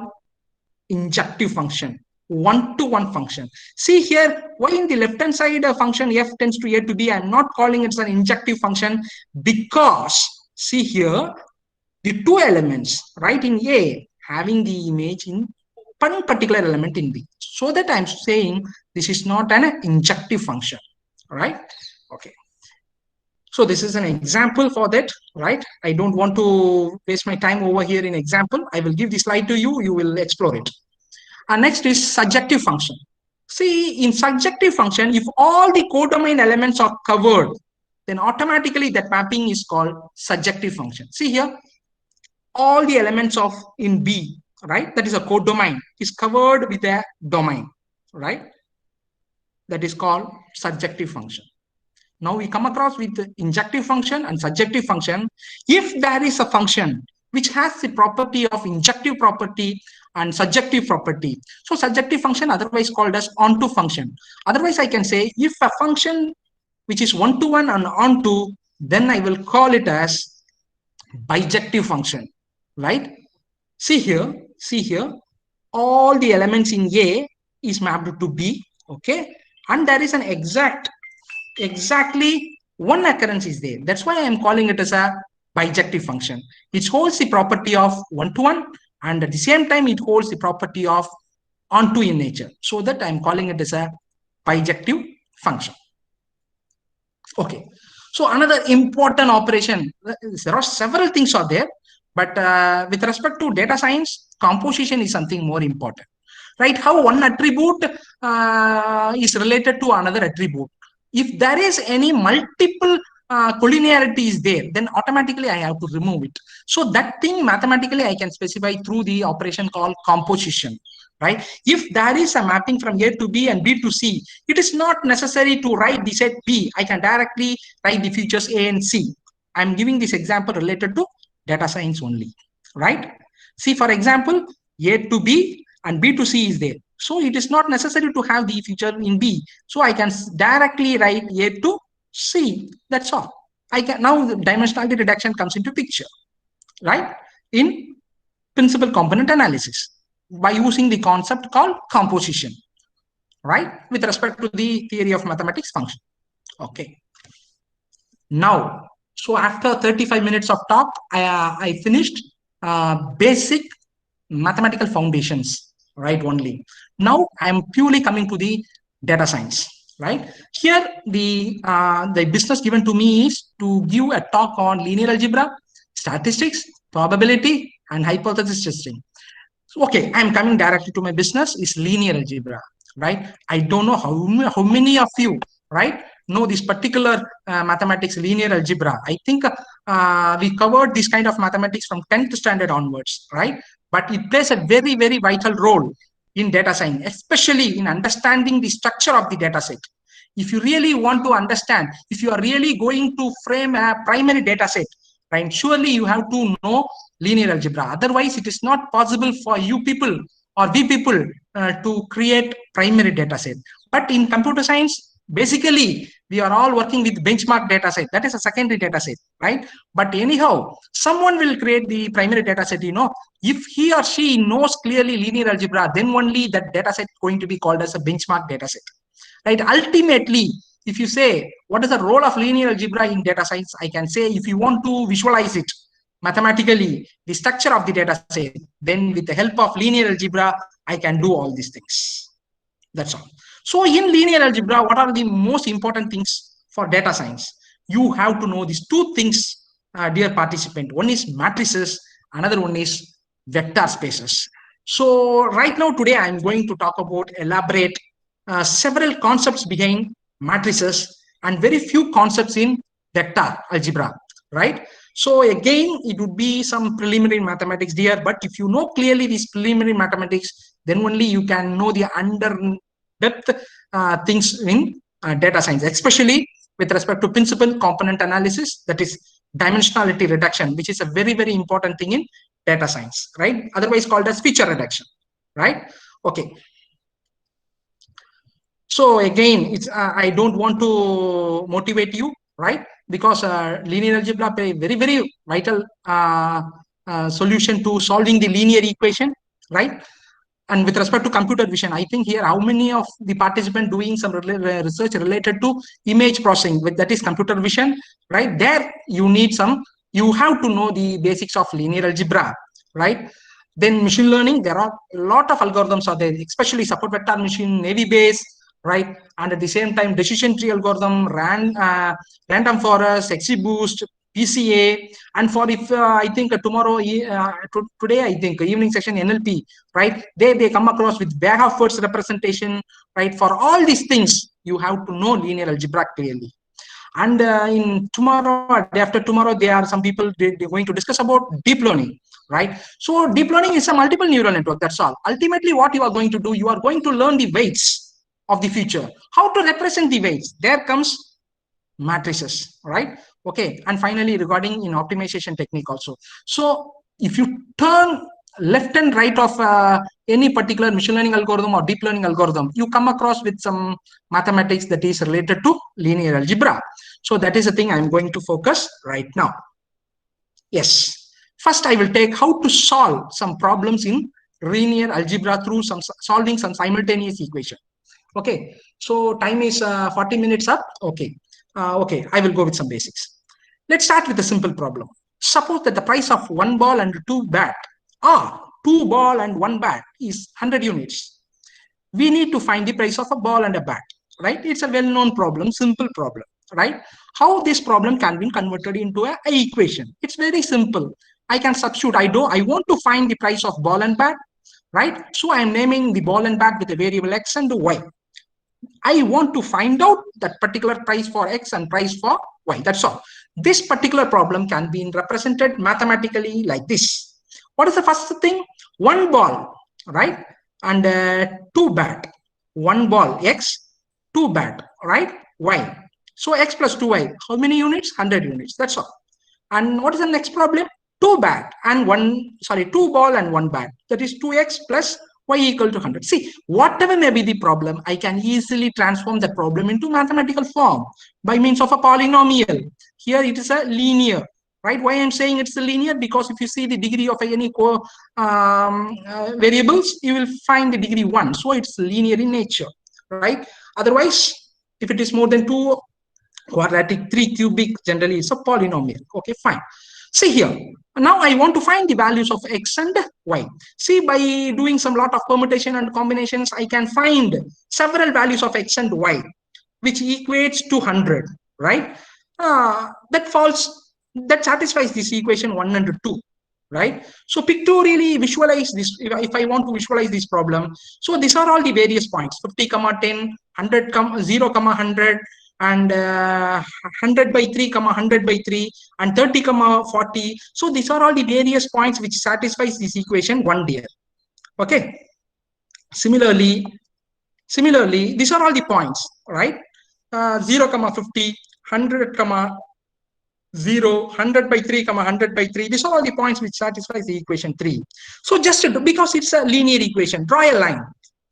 injective function, one-to-one function. See here, why in the left-hand side function F tends to A to B, I'm not calling it an injective function because, see here, the two elements, right, in A having the image in one particular element in B. So that I'm saying this is not an injective function, right? Okay. So this is an example for that, right? I don't want to waste my time over here in example. I will give the slide to you. You will explore it. And next is surjective function. See, in surjective function, if all the codomain elements are covered, then automatically that mapping is called surjective function. See here, all the elements of in B, right? That is a codomain, is covered with a domain, right? That is called surjective function. Now we come across with the injective function and surjective function. If there is a function which has the property of injective property and surjective property, so surjective function otherwise called as onto function. Otherwise I can say if a function which is one-to-one and onto, then I will call it as bijective function, right? See here, all the elements in A is mapped to B, okay? And there is an exactly one occurrence is there. That's why I am calling it as a bijective function. It holds the property of one-to-one, and at the same time, it holds the property of onto in nature. So that I'm calling it as a bijective function. Okay, so another important operation, there are several things are there, but with respect to data science, composition is something more important, right? How one attribute is related to another attribute. If there is any multiple collinearity is there, then automatically I have to remove it. So that thing mathematically I can specify through the operation called composition, right? If there is a mapping from A to B and B to C, it is not necessary to write the set B. I can directly write the features A and C. I'm giving this example related to data science only, right? See, for example, A to B and B to C is there. So it is not necessary to have the feature in B. So I can directly write A to C. That's all. I can now the dimensionality reduction comes into picture, right? In principal component analysis by using the concept called composition, right? With respect to the theory of mathematics function. Okay. Now, so after 35 minutes of talk, I finished basic mathematical foundations, right? Only. Now I am purely coming to the data science, right? Here the business given to me is to give a talk on linear algebra, statistics, probability, and hypothesis testing. Okay, I'm coming directly to my business is linear algebra, right? I don't know how many of you, right, know this particular mathematics linear algebra. I think we covered this kind of mathematics from 10th standard onwards, right? But it plays a very, very vital role in data science, especially in understanding the structure of the data set. If you really want to understand, if you are really going to frame a primary data set, right, surely you have to know linear algebra. Otherwise, it is not possible for you people or we people to create primary data set. But in computer science, basically, we are all working with benchmark data set. That is a secondary data set, right? But anyhow, someone will create the primary data set, if he or she knows clearly linear algebra, then only that data set is going to be called as a benchmark data set, right? Ultimately, if you say, what is the role of linear algebra in data science? I can say, if you want to visualize it mathematically, the structure of the data set, then with the help of linear algebra, I can do all these things. That's all. So in linear algebra, what are the most important things for data science? You have to know these two things, dear participant. One is matrices, another one is vector spaces. So right now, today, I'm going to talk about, elaborate several concepts behind matrices and very few concepts in vector algebra, right? So again, it would be some preliminary mathematics here, but if you know clearly these preliminary mathematics, then only you can know the under-depth things in data science, especially with respect to principal component analysis, that is dimensionality reduction, which is a very, very important thing in data science, right? Otherwise called as feature reduction, right? Okay. So again, it's I don't want to motivate you, right? Because linear algebra play a very, very vital solution to solving the linear equation, right? And with respect to computer vision, I think here how many of the participants doing some research related to image processing, that is computer vision, right? There you need you have to know the basics of linear algebra, right? Then machine learning, there are a lot of algorithms are there, especially support vector machine, Navy base, right? And at the same time, decision tree algorithm, random forest, XGBoost, PCA, and for if I think tomorrow, today, I think evening session NLP, right? They come across with bag of words representation, right? For all these things, you have to know linear algebra clearly. And in tomorrow, day after tomorrow, there are some people they're going to discuss about deep learning, right? So deep learning is a multiple neural network. That's all. Ultimately, what you are going to do, you are going to learn the weights of the future, how to represent the weights. There comes matrices, right? Okay. And finally, regarding in optimization technique also. So if you turn left and right of any particular machine learning algorithm or deep learning algorithm, you come across with some mathematics that is related to linear algebra. So that is the thing I'm going to focus right now. Yes. First, I will take how to solve some problems in linear algebra through solving some simultaneous equation. Okay. So time is 40 minutes up. Okay. Okay. I will go with some basics. Let's start with a simple problem. Suppose that the price of one ball and two bat, 2 ball and 1 bat is 100 units. We need to find the price of a ball and a bat. right? It's a well-known problem, simple problem, right? How this problem can be converted into a equation? It's very simple. I can substitute. I want to find the price of ball and bat, right? So I'm naming the ball and bat with a variable x and y. I want to find out that particular price for x and price for y. That's all. This particular problem can be represented mathematically like this. What is the first thing? One ball, right? And two bat. One ball, x, two bat, right? Y. So x plus 2y. How many units? 100 units. That's all. And what is the next problem? Two ball and one bat. That is 2x plus y equal to 100. See, whatever may be the problem, I can easily transform the problem into mathematical form by means of a polynomial. Here it is a linear, right? Why I'm saying it's a linear? Because if you see the degree of any variables, you will find the degree 1. So it's linear in nature, right? Otherwise, if it is more than 2, quadratic, 3 cubic generally is a polynomial. Okay, fine. See here, now I want to find the values of x and y. See, by doing some lot of permutation and combinations, I can find several values of x and y, which equates to 100, right? That satisfies this equation 1 and 2, right? So pictorially visualize this. If I want to visualize this problem, so these are all the various points: 50, 10, 100, 0, 100, and 100 by 3, 100 by 3, and 30, 40. So these are all the various points which satisfies this equation 1 there. Okay. Similarly, these are all the points, right? 0, 50, 100, 0, 100 by 3, 100 by 3. These are all the points which satisfies the equation 3. So just because it's a linear equation, draw a line,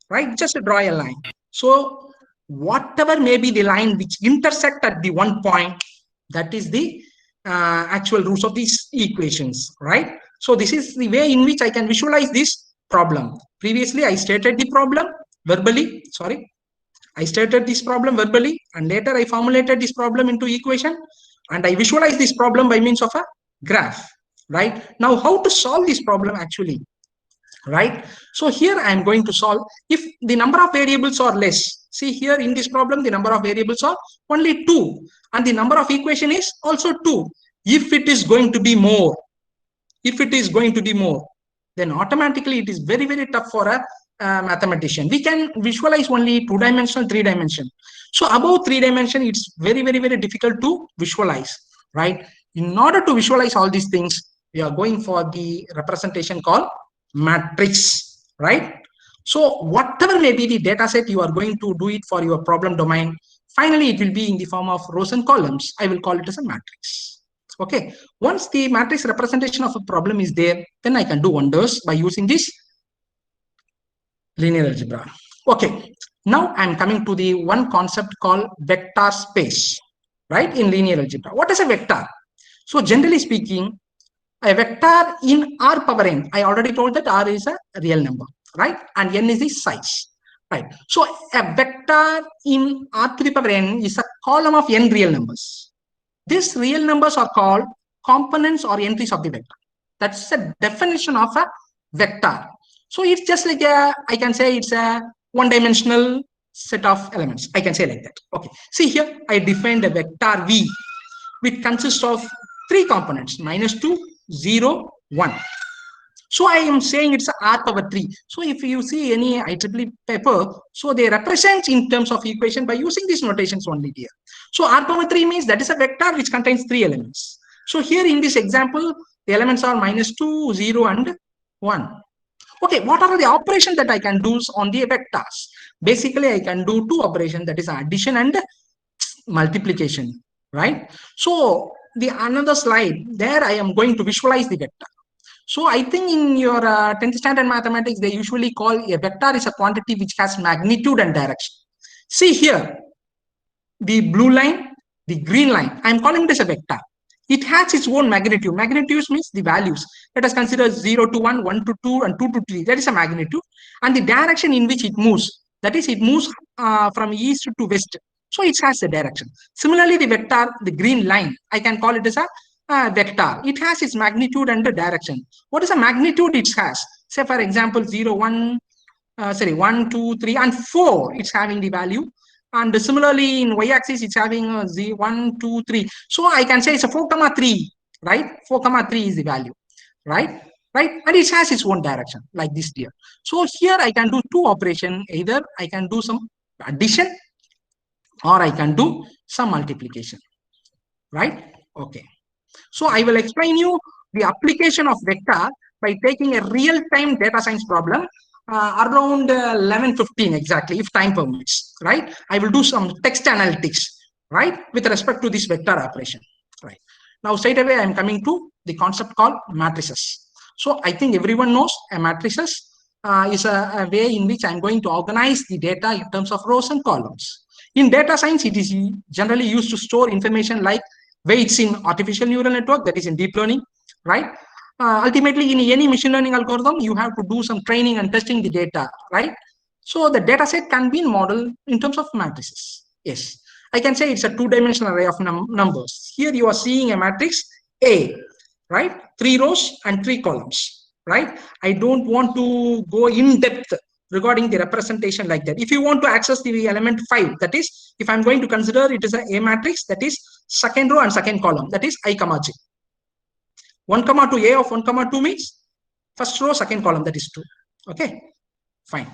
right? Just draw a line. So whatever may be the line which intersect at the one point, that is the actual roots of these equations, right? So this is the way in which I can visualize this problem. Previously, I stated the problem verbally. I stated this problem verbally, and later I formulated this problem into equation, and I visualize this problem by means of a graph, right? Now, how to solve this problem actually, right? So here I am going to solve if the number of variables are less. See here in this problem, the number of variables are only 2, and the number of equation is also 2. If it is going to be more, then automatically it is very, very tough for a mathematician. We can visualize only 2-dimensional, 3-dimensional. So above 3-dimension, it's very, very, very difficult to visualize, right? In order to visualize all these things, we are going for the representation called matrix, right? So whatever may be the data set, you are going to do it for your problem domain. Finally, it will be in the form of rows and columns. I will call it as a matrix. Okay. Once the matrix representation of a problem is there, then I can do wonders by using this linear algebra. Okay. Now I'm coming to the one concept called vector space, right? In linear algebra. What is a vector? So generally speaking, a vector in R power n, I already told that R is a real number, right? And n is the size, right? So a vector in R to the power n is a column of n real numbers. These real numbers are called components or entries of the vector. That's the definition of a vector. So it's just like I can say it's a one-dimensional set of elements. I can say like that. Okay. See here, I defined a vector V, which consists of 3 components: -2, 0, 1. So I am saying it's R power 3. So if you see any IEEE paper, so they represent in terms of equation by using these notations only here. So R power 3 means that is a vector which contains 3 elements. So here in this example, the elements are -2, 0, and 1. Okay, what are the operations that I can do on the vectors? Basically, I can do 2 operations, that is addition and multiplication, right? So the another slide, there I am going to visualize the vector. So I think in your 10th standard mathematics, they usually call a vector is a quantity which has magnitude and direction. See here, the blue line, the green line, I am calling this a vector. It has its own magnitude. Magnitude means the values. Let us consider 0 to 1, 1 to 2, and 2 to 3. That is a magnitude. And the direction in which it moves, that is, it moves from east to west. So it has a direction. Similarly, the vector, the green line, I can call it as a vector. It has its magnitude and the direction. What is the magnitude it has? Say, for example, 0, 1, 1, 2, 3, and 4. It's having the value. And similarly in y-axis it's having z 1 2 3. So I can say it's a 4 comma 3, right? 4 comma 3 is the value, right? And it has its own direction like this here. So here I can do two operations. Either I can do some addition or I can do some multiplication, right? Okay. So I will explain you the application of vector by taking a real-time data science problem around 11:15 exactly, if time permits, right? I will do some text analytics, right, with respect to this vector operation, right? Now straight away I am coming to the concept called matrices. So I think everyone knows a matrices is a way in which I am going to organize the data in terms of rows and columns. In data science, it is generally used to store information like weights in artificial neural network, that is in deep learning, right? Ultimately, in any machine learning algorithm, you have to do some training and testing the data, right? So the data set can be modeled in terms of matrices. Yes, I can say it's a two-dimensional array of numbers. Here you are seeing a matrix A, right? 3 rows and 3 columns, right? I don't want to go in depth regarding the representation like that. If you want to access the element 5, that is, if I'm going to consider it is a matrix, that is second row and second column, that is I comma j. 1 comma 2, a of 1 comma 2 means first row, second column, that is 2. Okay, fine.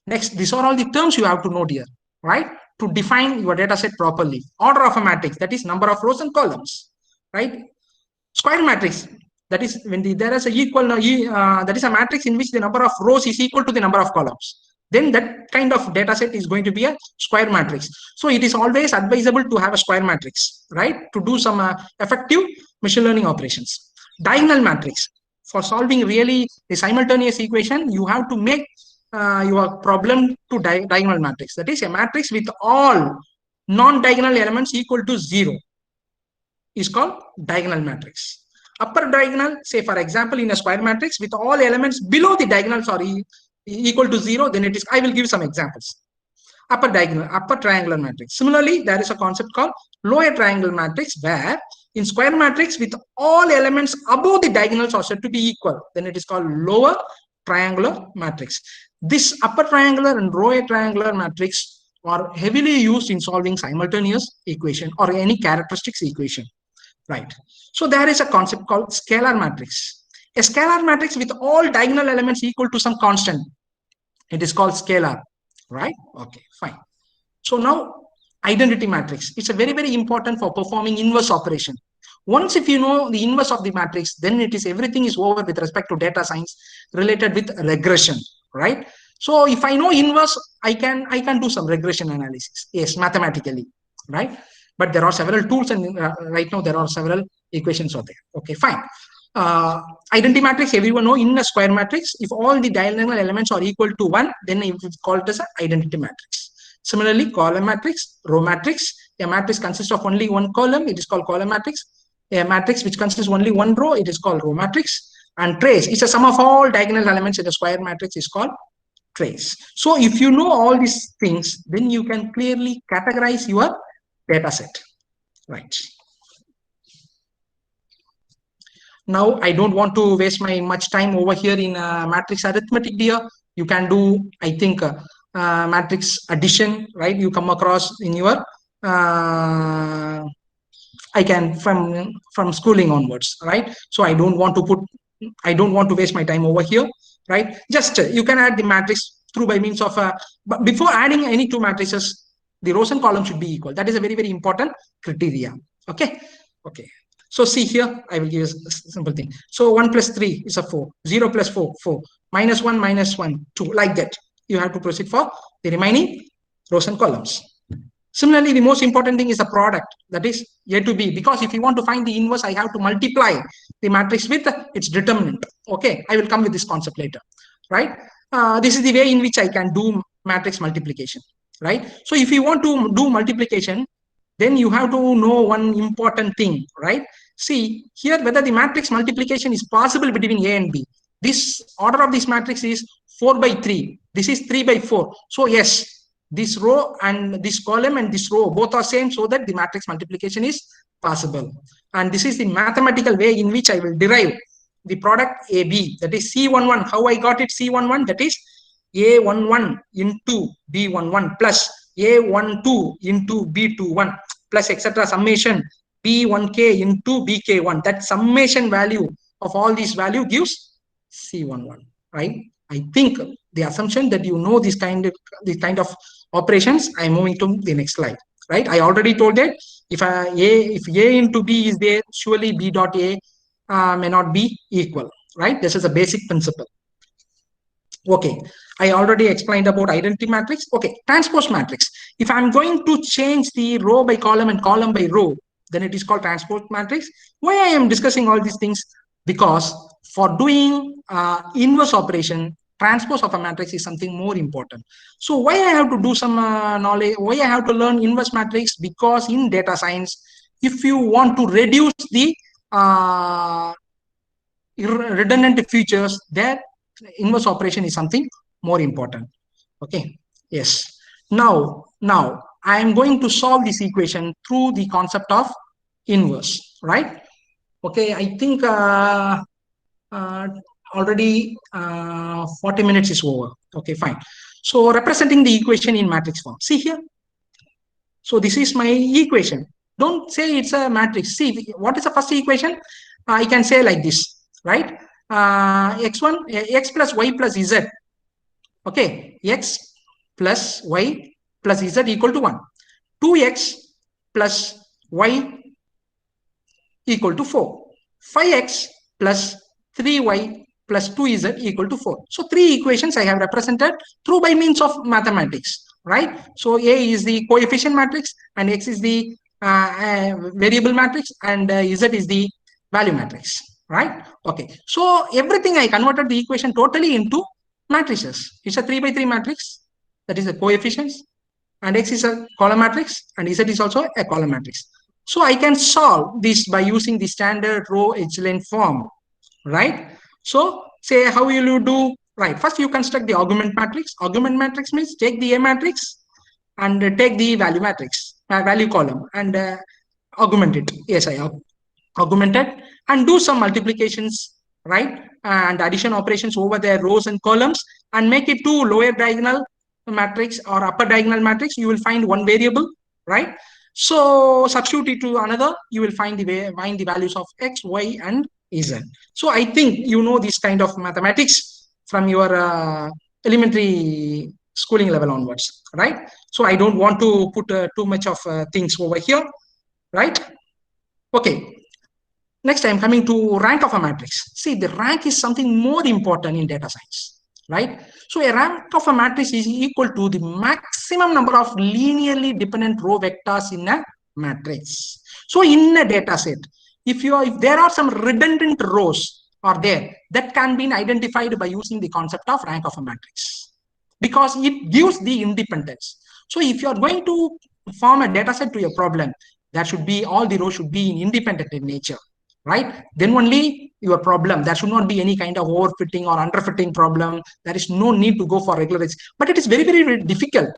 Next, these are all the terms you have to note here, right? To define your data set properly. Order of a matrix, that is number of rows and columns, right? Square matrix, that is when there is a equal, that is a matrix in which the number of rows is equal to the number of columns. Then that kind of data set is going to be a square matrix. So it is always advisable to have a square matrix, right? To do some effective machine learning operations. Diagonal matrix, for solving really a simultaneous equation, you have to make your problem to diagonal matrix. That is a matrix with all non-diagonal elements equal to 0 is called diagonal matrix. Upper diagonal, say for example, in a square matrix with all elements below the diagonals are equal to 0, then it is, I will give some examples. Upper diagonal, upper triangular matrix. Similarly, there is a concept called lower triangle matrix where in square matrix with all elements above the diagonals are said to be equal, then it is called lower triangular matrix. This upper triangular and lower triangular matrix are heavily used in solving simultaneous equation or any characteristics equation, right? So there is a concept called scalar matrix. A scalar matrix with all diagonal elements equal to some constant, it is called scalar, right? Okay, fine. So now identity matrix, it's a very, very important for performing inverse operation. Once if you know the inverse of the matrix, then it is everything is over with respect to data science related with regression, right? So if I know inverse, I can do some regression analysis, yes, mathematically, right? But there are several tools, and right now there are several equations out there. Okay, fine. Identity matrix, everyone know in a square matrix, if all the diagonal elements are equal to 1, then it's called as an identity matrix. Similarly, column matrix, row matrix, a matrix consists of only one column, it is called column matrix. A matrix which consists only one row, it is called row matrix. And trace, it's a sum of all diagonal elements in a square matrix, is called trace. So if you know all these things, then you can clearly categorize your data set, right? Now I don't want to waste my much time over here in matrix arithmetic here. You can do, I think, matrix addition, right? You come across in your I can from schooling onwards, right? So I don't want to waste my time over here, right? Just you can add the matrix through by means of but before adding any two matrices, the rows and columns should be equal. That is a very, very important criteria. Okay. So see here, I will give a simple thing. So 1 plus 3 is a 4, 0 plus 4, 4, minus 1, 2, like that. You have to proceed for the remaining rows and columns. Similarly, the most important thing is the product, that is A to B, because if you want to find the inverse, I have to multiply the matrix with its determinant. Okay, I will come with this concept later, right? This is the way in which I can do matrix multiplication, right? So if you want to do multiplication, then you have to know one important thing, right? See here whether the matrix multiplication is possible between A and B. This order of this matrix is 4 by 3. This is 3 by 4. So yes, this row and this column and this row both are same, so that the matrix multiplication is possible. And this is the mathematical way in which I will derive the product AB, that is C11. How I got it C11? That is A11 into B11 plus A12 into B21 plus etc. summation B1K into BK1. That summation value of all these value gives C11, right? I think the assumption that you know this kind of operations. I'm moving to the next slide, right? I already told that if A into B is there, surely B dot A may not be equal, right? This is a basic principle. Okay, I already explained about identity matrix. Okay, transpose matrix. If I'm going to change the row by column and column by row, then it is called transpose matrix. Why I am discussing all these things? Because for doing inverse operation, transpose of a matrix is something more important. So why I have to do some knowledge, why I have to learn inverse matrix? Because in data science, if you want to reduce the redundant features, that inverse operation is something more important. Okay, yes. Now I am going to solve this equation through the concept of inverse, right? Okay, I think already 40 minutes is over. Okay, fine. So representing the equation in matrix form. See here. So this is my equation. Don't say it's a matrix. See, what is the first equation? I can say like this, right? X1, x plus y plus z. Okay, x plus y plus z equal to 1. 2x plus y equal to 4. 5x plus 3y plus 2z equal to 4. So three equations I have represented through by means of mathematics, right? So A is the coefficient matrix and X is the variable matrix and Z is the value matrix, right? Okay, so everything I converted the equation totally into matrices. It's a 3 by 3 matrix, that is the coefficients, and X is a column matrix and Z is also a column matrix. So I can solve this by using the standard row echelon form, right? So say how will you do? Right, first you construct the argument matrix. Argument matrix means take the A matrix and take the value matrix, value column, and augment it. Yes, I augmented and do some multiplications, right? And addition operations over their rows and columns and make it to lower diagonal matrix or upper diagonal matrix. You will find one variable, right? So substitute it to another, you will find the values of x, y, and z. So I think you know this kind of mathematics from your elementary schooling level onwards, right? So I don't want to put too much of things over here, right? Okay. Next, I'm coming to rank of a matrix. See, the rank is something more important in data science, right? So a rank of a matrix is equal to the maximum number of linearly dependent row vectors in a matrix. So in a data set, if there are some redundant rows are there, that can be identified by using the concept of rank of a matrix because it gives the independence. So if you are going to form a data set to your problem, that should be all the rows should be independent in nature, right? Then only your problem. There should not be any kind of overfitting or underfitting problem. There is no need to go for regularity. But it is very, very, very difficult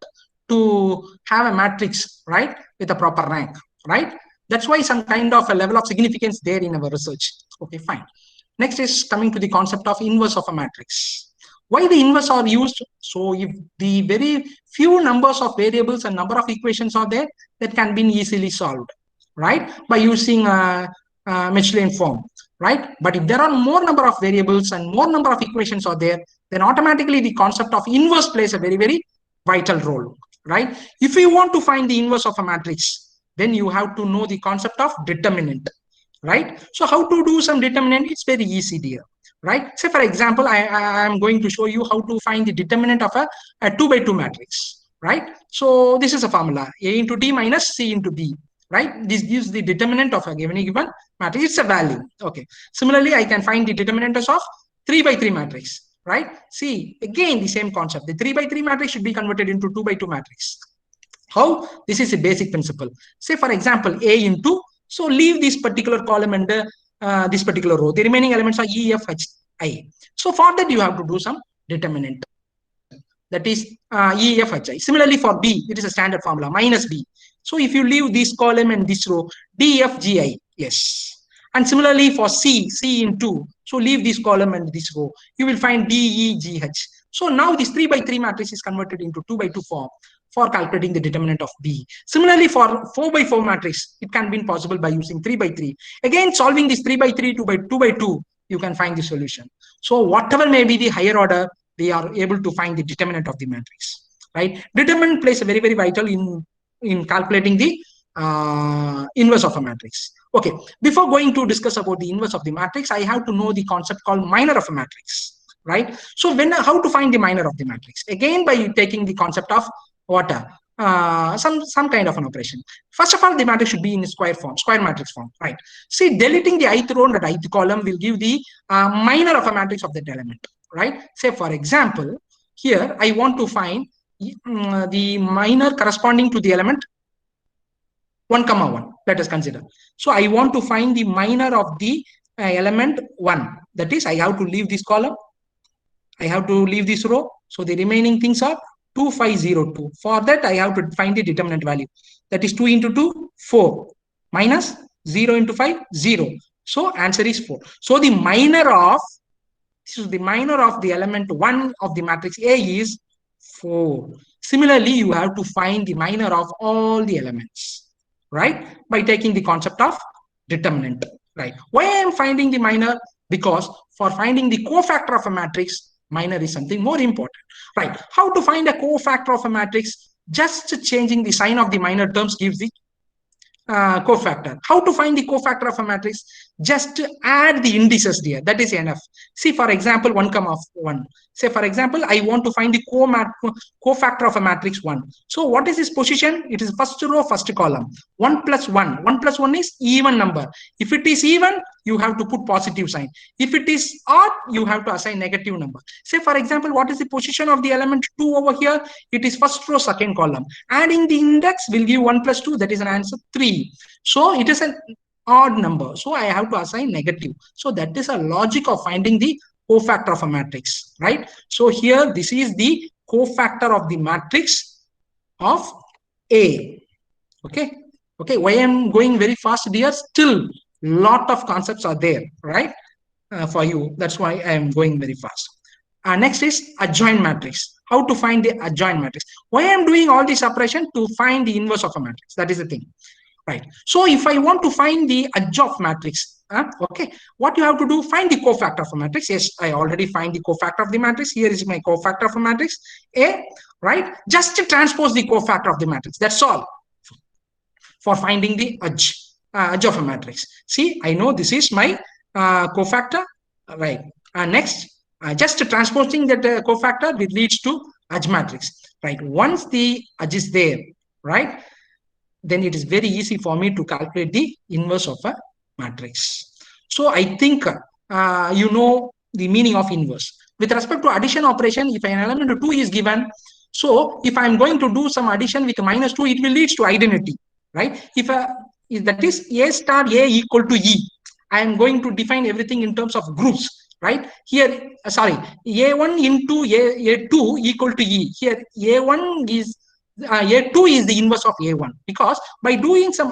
to have a matrix, right, with a proper rank, right? That's why some kind of a level of significance there in our research. Okay, fine. Next is coming to the concept of inverse of a matrix. Why the inverse are used? So if the very few numbers of variables and number of equations are there, that can be easily solved, right, by using Michelin form, right? But if there are more number of variables and more number of equations are there, then automatically the concept of inverse plays a very, very vital role, right? If you want to find the inverse of a matrix, then you have to know the concept of determinant, right? So how to do some determinant? It's very easy here, right? Say for example, I am going to show you how to find the determinant of a 2 by 2 matrix, right? So this is a formula, A into D minus C into B, right? This gives the determinant of a given matrix. It's a value. Okay. Similarly, I can find the determinants of 3 by 3 matrix, right? See, again, the same concept. The 3 by 3 matrix should be converted into 2 by 2 matrix. How? This is a basic principle. Say, for example, A into, so leave this particular column and this particular row. The remaining elements are E, F, H, I. So for that, you have to do some determinant. That is E, F, H, I. Similarly, for B, it is a standard formula, minus B. So if you leave this column and this row, D, F, G, I, yes. And similarly for C, C in 2. So leave this column and this row. You will find D, E, G, H. So now this 3 by 3 matrix is converted into 2 by 2 form. for calculating the determinant of B. Similarly, for 4 by 4 matrix, it can be possible by using 3 by 3. Again, solving this 3 by 3, 2 by 2 by 2, you can find the solution. So whatever may be the higher order, we are able to find the determinant of the matrix, right? Determinant plays a very, very vital in calculating the inverse of a matrix. Okay, before going to discuss about the inverse of the matrix, I have to know the concept called minor of a matrix, right? So how to find the minor of the matrix? Again, by taking the concept of what? Some kind of an operation. First of all, the matrix should be in square form, square matrix form, right? See, deleting the ith row and the ith column will give the minor of a matrix of that element, right? Say, for example, here I want to find the minor corresponding to the element 1, 1. Let us consider. So I want to find the minor of the element 1. That is, I have to leave this column. I have to leave this row. So the remaining things are 2, 5, 0, 2. For that, I have to find the determinant value. That is 2 into 2, 4. Minus 0 into 5, 0. So answer is 4. So the minor of the element 1 of the matrix A is 4. Similarly, you have to find the minor of all the elements, right? By taking the concept of determinant, right? Why I am finding the minor? Because for finding the cofactor of a matrix, minor is something more important, right? How to find a cofactor of a matrix? Just changing the sign of the minor terms gives the cofactor. How to find the cofactor of a matrix? Just add the indices there. That is enough. See, for example, 1, 1. Say, for example, I want to find the cofactor of a matrix 1. So what is this position? It is first row, first column. 1 plus 1. 1 plus 1 is even number. If it is even, you have to put positive sign. If it is odd, you have to assign negative number. Say, for example, what is the position of the element 2 over here? It is first row, second column. Adding the index will give 1 plus 2. That is an answer 3. So it is an odd number. So I have to assign negative. So that is a logic of finding the cofactor of a matrix, right? So here, this is the cofactor of the matrix of A. Okay. Okay. Why I'm going very fast, dear? Still, lot of concepts are there, right? For you. That's why I am going very fast. Next is adjoint matrix. How to find the adjoint matrix? Why I'm doing all this operation? To find the inverse of a matrix. That is the thing. Right. So if I want to find the adjoint matrix, okay, what you have to do, find the cofactor of a matrix. Yes, I already find the cofactor of the matrix. Here is my cofactor of a matrix, A, right? Just to transpose the cofactor of the matrix. That's all for finding the edge of a matrix. See, I know this is my cofactor, right? Next, just transposing that cofactor, which leads to edge matrix, right? Once the edge is there, right, then it is very easy for me to calculate the inverse of a matrix. So I think you know the meaning of inverse. With respect to addition operation, if an element 2 is given, so if I'm going to do some addition with minus 2, it will lead to identity, right? If that is A star A equal to E, I am going to define everything in terms of groups, right? Here, sorry, A1 into A2 equal to E. Here, A1 is A2 is the inverse of A1, because by doing some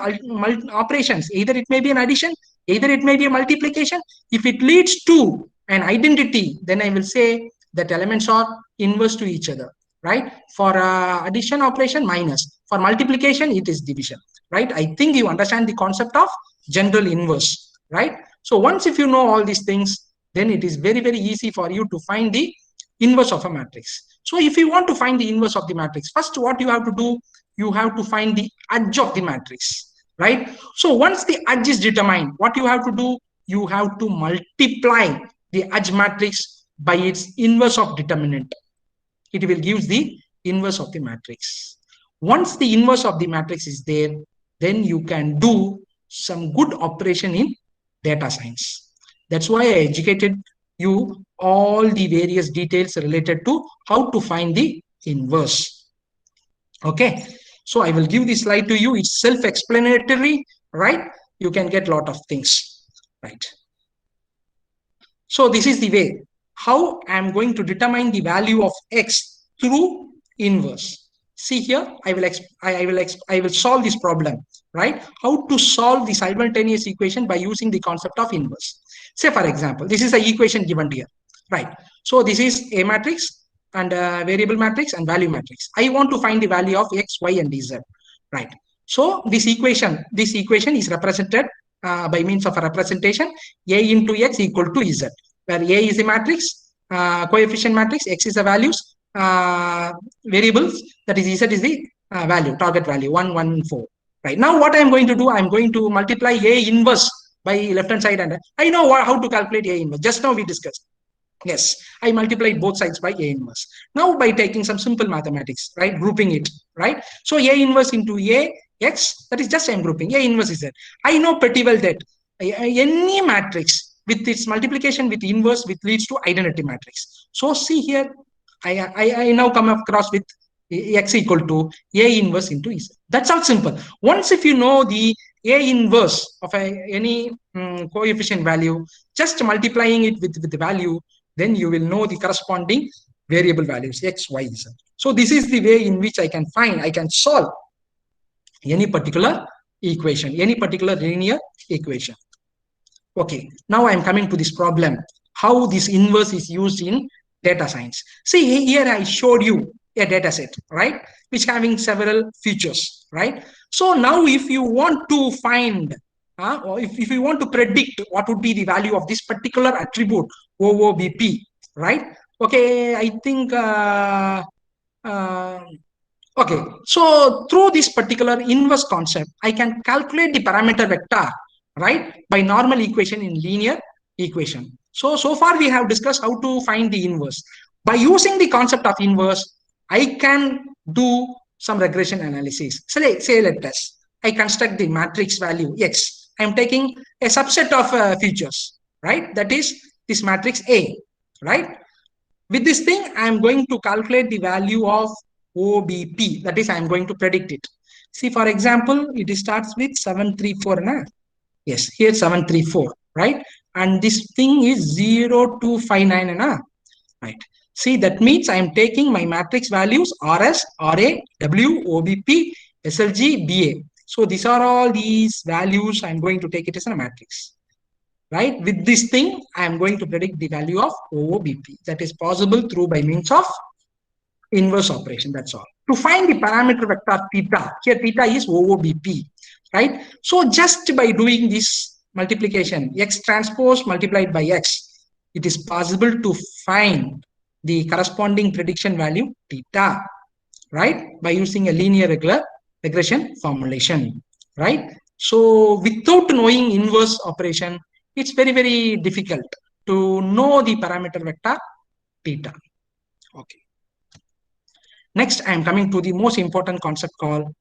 operations, either it may be an addition, either it may be a multiplication. If it leads to an identity, then I will say that elements are inverse to each other, right? For addition operation, minus. For multiplication, it is division, right? I think you understand the concept of general inverse, right? So once if you know all these things, then it is very, very easy for you to find the inverse of a matrix. So if you want to find the inverse of the matrix, first what you have to do, you have to find the edge of the matrix, right? So once the edge is determined, what you have to do, you have to multiply the edge matrix by its inverse of determinant. It will give the inverse of the matrix. Once the inverse of the matrix is there, then you can do some good operation in data science. That's why I educated you all the various details related to how to find the inverse. Okay, so I will give this slide to you. It's self-explanatory, right? You can get a lot of things, right? So this is the way how I'm going to determine the value of x through inverse. See here, I will solve this problem, right? How to solve the simultaneous equation by using the concept of inverse. Say, for example, this is the equation given here, right? So this is A matrix, and variable matrix and value matrix. I want to find the value of x, y, and z, right? So this equation is represented by means of a representation a into x equal to z, where a is a matrix, coefficient matrix, x is the values, variables, that is z is the value, target value 1, 1, 4. Right now, what I'm going to do, I'm going to multiply a inverse by left hand side, and I know how to calculate a inverse. Just now we discussed. Yes, I multiplied both sides by a inverse. Now by taking some simple mathematics, right, grouping it, right? So a inverse into a x, that is just I'm grouping. A inverse is that. I know pretty well that any matrix with its multiplication with inverse which leads to identity matrix. So see here, I now come across with x equal to a inverse into z. That's all simple. Once if you know the a inverse of any coefficient value, just multiplying it with the value, then you will know the corresponding variable values x, y, z. So this is the way in which I can solve any particular equation, any particular linear equation. Okay, now I am coming to this problem, how this inverse is used in data science. See, here I showed you a data set, right, which having several features, right? So now if you want to find or if you want to predict what would be the value of this particular attribute OOBP, right? Okay, I think okay, so through this particular inverse concept, I can calculate the parameter vector, right, by normal equation in linear equation. So far we have discussed how to find the inverse. By using the concept of inverse, I can do some regression analysis. So say let us, I construct the matrix value X. I am taking a subset of features, right? That is this matrix A, right? With this thing, I am going to calculate the value of OBP. That is, I am going to predict it. See, for example, it starts with 734. Yes, here 734, right? And this thing is 0259. Right. See, that means I am taking my matrix values RS, RA, W, OBP, SLG, BA. So these are all these values. I am going to take it as a matrix. Right? With this thing, I am going to predict the value of OOBP. That is possible through by means of inverse operation. That's all. To find the parameter vector theta, here theta is OOBP, right? So just by doing this multiplication, x transpose multiplied by x, it is possible to find the corresponding prediction value theta, right? By using a linear regression formulation, right? So without knowing inverse operation, it's very, very difficult to know the parameter vector theta. Okay. Next, I am coming to the most important concept called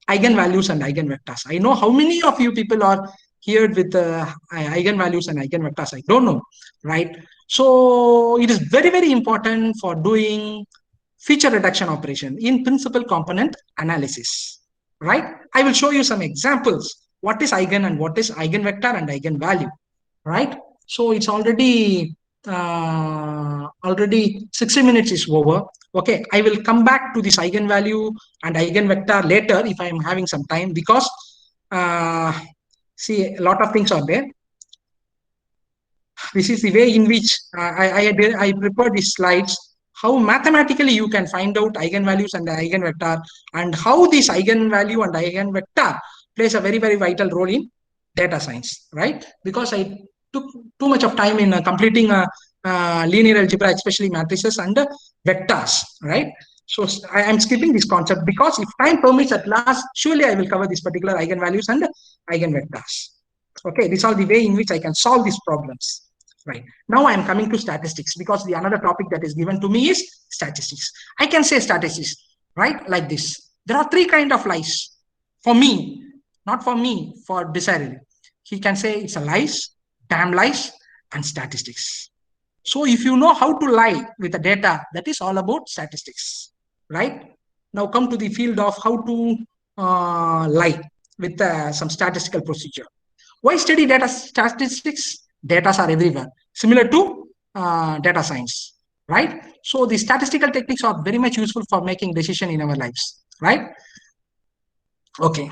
eigenvalues and eigenvectors. I know how many of you people are here with eigenvalues and eigenvectors. I don't know, right? So it is very, very important for doing feature reduction operation in principal component analysis, right? I will show you some examples. What is eigen and what is eigenvector and eigenvalue, right? So it's already 60 minutes is over. Okay, I will come back to this eigenvalue and eigenvector later if I am having some time, because see, a lot of things are there. This is the way in which I prepared these slides, how mathematically you can find out eigenvalues and the eigenvector, and how this eigenvalue and eigenvector plays a very, very vital role in data science, right? Because I took too much of time in completing linear algebra, especially matrices and vectors, right? So I am skipping this concept because if time permits at last, surely I will cover this particular eigenvalues and eigenvectors. Okay, these are the way in which I can solve these problems. Right. Now I am coming to statistics, because the another topic that is given to me is statistics. I can say statistics, right? Like this. There are three kinds of lies. For me, not for me, for Desiree. He can say it's a lies, damn lies, and statistics. So if you know how to lie with the data, that is all about statistics, right? Now come to the field of how to lie with some statistical procedure. Why study data statistics? Data are everywhere, similar to data science, right? So the statistical techniques are very much useful for making decision in our lives, right? Okay.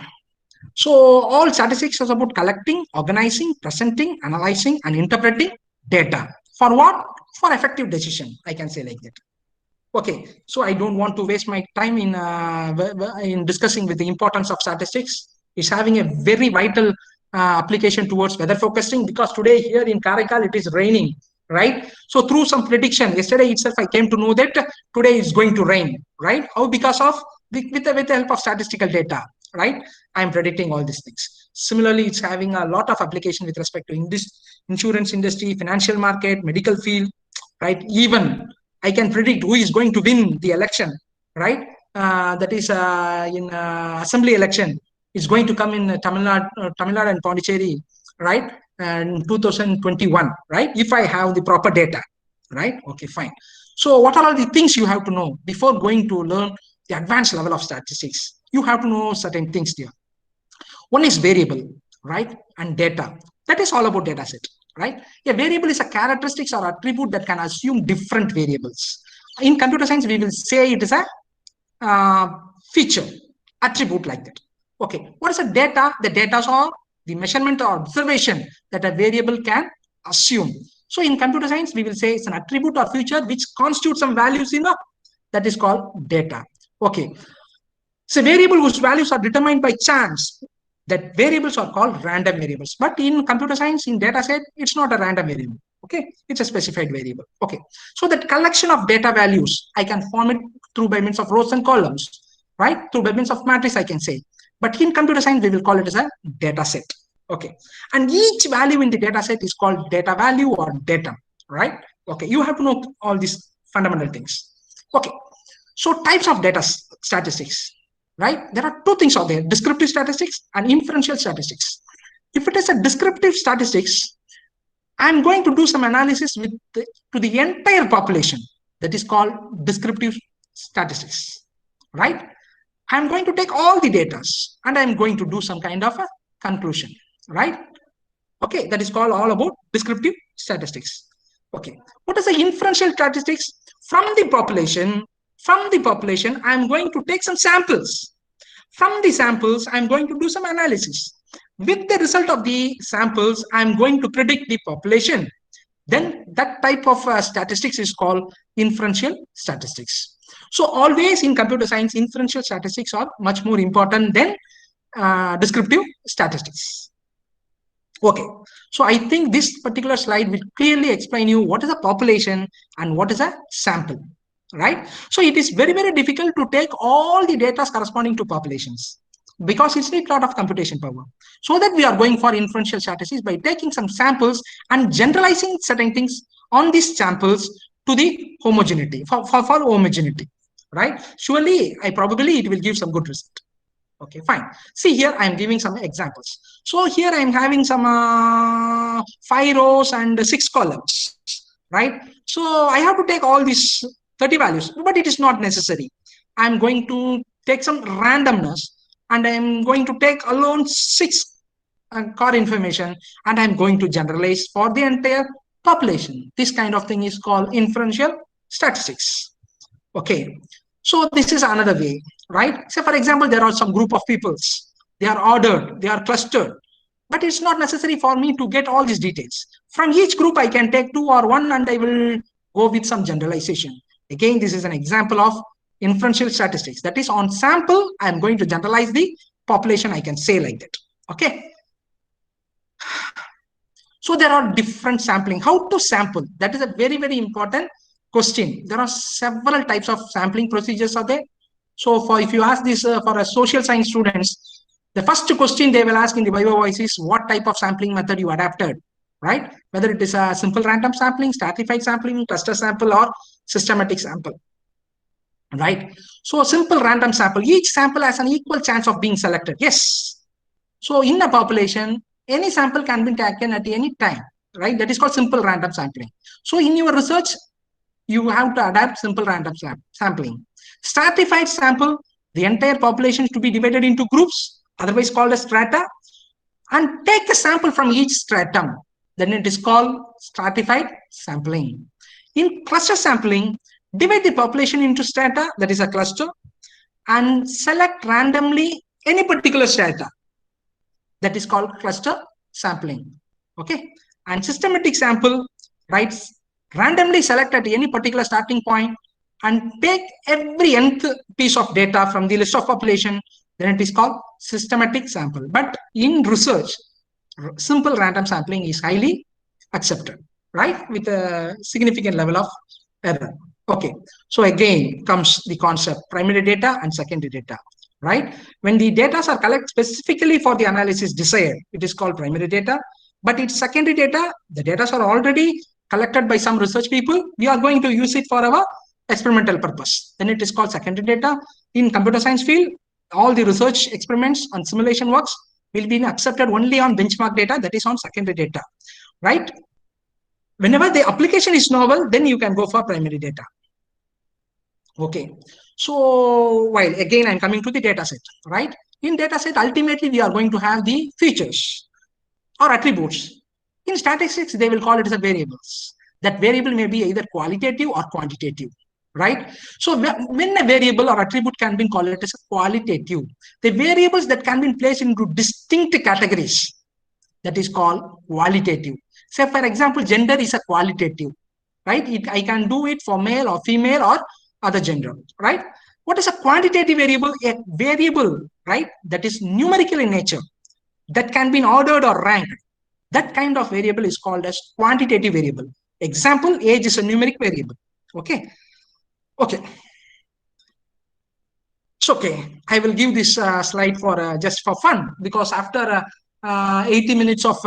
So all statistics is about collecting, organizing, presenting, analyzing, and interpreting data. For what? For effective decision, I can say like that. Okay, so I don't want to waste my time in discussing with the importance of statistics. It's having a very vital application towards weather forecasting, because today here in Karaikal it is raining, right? So through some prediction, yesterday itself I came to know that today is going to rain, right? How? Because of with the help of statistical data, right? I'm predicting all these things. Similarly, it's having a lot of application with respect to insurance industry, financial market, medical field, right? Even I can predict who is going to win the election, right? That is in assembly election. It's going to come in Tamil Nadu and Pondicherry, right? And 2021, right? If I have the proper data, right? Okay, fine. So what are all the things you have to know before going to learn the advanced level of statistics? You have to know certain things there. One is variable, right? And data. That is all about data set, right? A variable is a characteristics or attribute that can assume different variables. In computer science, we will say it is a feature, attribute like that. Okay, what is the data? The data are the measurement or observation that a variable can assume. So in computer science, we will say it's an attribute or feature which constitutes some values in a, that is called data. Okay, so variable whose values are determined by chance, that variables are called random variables. But in computer science, in data set, it's not a random variable. Okay, it's a specified variable. Okay, so that collection of data values, I can form it through by means of rows and columns, right? Through by means of matrix, I can say. But in computer science, we will call it as a data set. Okay, and each value in the data set is called data value or datum, right? Okay, you have to know all these fundamental things. Okay, so types of data statistics, right? There are two things out there: descriptive statistics and inferential statistics. If it is a descriptive statistics, I'm going to do some analysis to the entire population. That is called descriptive statistics, right? I'm going to take all the data and I'm going to do some kind of a conclusion, right? Okay, that is called all about descriptive statistics. Okay, what is the inferential statistics? From the population, I'm going to take some samples. From the samples, I'm going to do some analysis. With the result of the samples, I'm going to predict the population. Then that type of statistics is called inferential statistics. So always in computer science, inferential statistics are much more important than descriptive statistics. Okay, so I think this particular slide will clearly explain you what is a population and what is a sample, right? So it is very, very difficult to take all the data corresponding to populations because it's a lot of computation power. So that we are going for inferential statistics by taking some samples and generalizing certain things on these samples to the homogeneity, for homogeneity, right? Surely, it will give some good result. Okay, fine. See here, I am giving some examples. So here I am having some 5 rows and 6 columns, right? So I have to take all these 30 values, but it is not necessary. I am going to take some randomness and I am going to take alone 6 core information and I am going to generalize for the entire population. This kind of thing is called inferential statistics. Okay, so this is another way, right? So for example, there are some group of peoples, they are ordered, they are clustered, but it's not necessary for me to get all these details. From each group, I can take 2 or 1 and I will go with some generalization. Again, this is an example of inferential statistics. That is, on sample, I'm going to generalize the population, I can say like that. Okay. So there are different sampling. How to sample? That is a very, very important question. There are several types of sampling procedures are there. So for if you ask this for a social science students, the first question they will ask in the Viva Voice is what type of sampling method you adapted, right? Whether it is a simple random sampling, stratified sampling, cluster sample, or systematic sample, right? So a simple random sample, each sample has an equal chance of being selected. Yes. So in a population, any sample can be taken at any time, right? That is called simple random sampling. So in your research, you have to adapt simple random sampling. Stratified sample, the entire population is to be divided into groups, otherwise called as strata, and take a sample from each stratum. Then it is called stratified sampling. In cluster sampling, divide the population into strata, that is a cluster, and select randomly any particular strata. That is called cluster sampling. Okay. And systematic sample, right? Randomly select at any particular starting point and take every nth piece of data from the list of population, then it is called systematic sample. But in research, simple random sampling is highly accepted, right? With a significant level of error. Okay, so again comes the concept primary data and secondary data, right? When the data are collected specifically for the analysis desired, it is called primary data. But it's secondary data, the data are already collected by some research people. We are going to use it for our experimental purpose. Then it is called secondary data. In computer science field, all the research experiments and simulation works will be accepted only on benchmark data, that is on secondary data, right? Whenever the application is novel, then you can go for primary data. Okay, so while again I'm coming to the data set, right? In data set, ultimately we are going to have the features or attributes. In statistics, they will call it as a variables. That variable may be either qualitative or quantitative, right? So when a variable or attribute can be called it as a qualitative, the variables that can be placed into distinct categories, that is called qualitative. Say for example, gender is a qualitative, right? I can do it for male or female or other gender, right? What is a quantitative variable? A variable, right, that is numerical in nature, that can be ordered or ranked. That kind of variable is called as quantitative variable. Example, age is a numeric variable. Okay. Okay. It's okay. I will give this slide for just for fun, because after 80 minutes of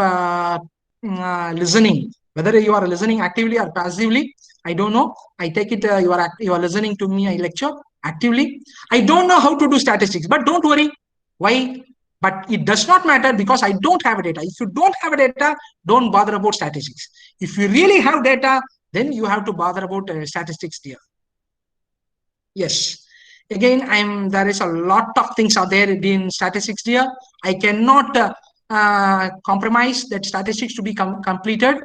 listening, whether you are listening actively or passively, I don't know. I take it you are listening to me. I lecture actively. I don't know how to do statistics, but don't worry. Why? But it does not matter, because I don't have data. If you don't have data, don't bother about statistics. If you really have data, then you have to bother about statistics, dear. Yes. Again, there is a lot of things out there in statistics, dear. I cannot compromise that statistics to be completed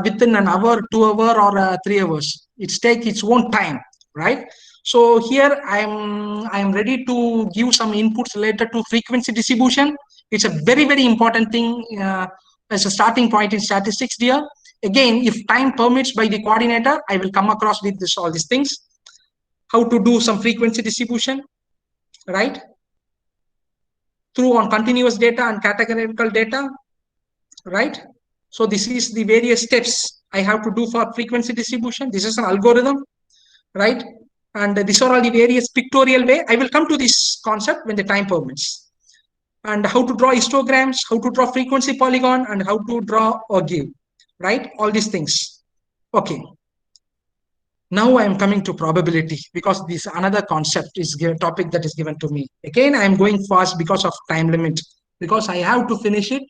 within an hour, 2 hour, or 3 hours. It's take its own time, right? So here I'm ready to give some inputs related to frequency distribution. It's a very, very important thing as a starting point in statistics, dear. Again, if time permits by the coordinator, I will come across with all these things. How to do some frequency distribution, right? Through on continuous data and categorical data, right? So this is the various steps I have to do for frequency distribution. This is an algorithm, right? And these are all the various pictorial way. I will come to this concept when the time permits. And how to draw histograms, how to draw frequency polygon, and how to draw or give, right? All these things. Okay. Now I am coming to probability, because this another concept is a topic that is given to me. Again, I am going fast because of time limit, because I have to finish it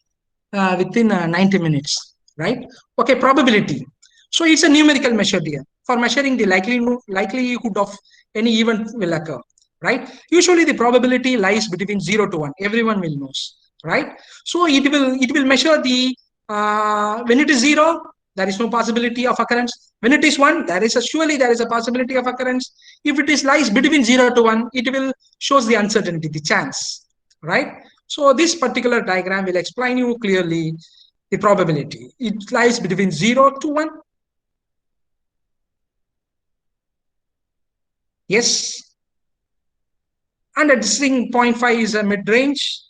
within 90 minutes, right? Okay, probability. So it's a numerical measure here for measuring the likelihood of any event will occur, right? Usually the probability lies between 0 to 1. Everyone will know, right? So it will measure the when it is 0, there is no possibility of occurrence. When it is 1, surely there is a possibility of occurrence. If it is lies between 0 to 1, it will shows the uncertainty, the chance, right? So this particular diagram will explain you clearly the probability. It lies between 0 to 1. Yes. And at this thing, 0.5 is a mid-range.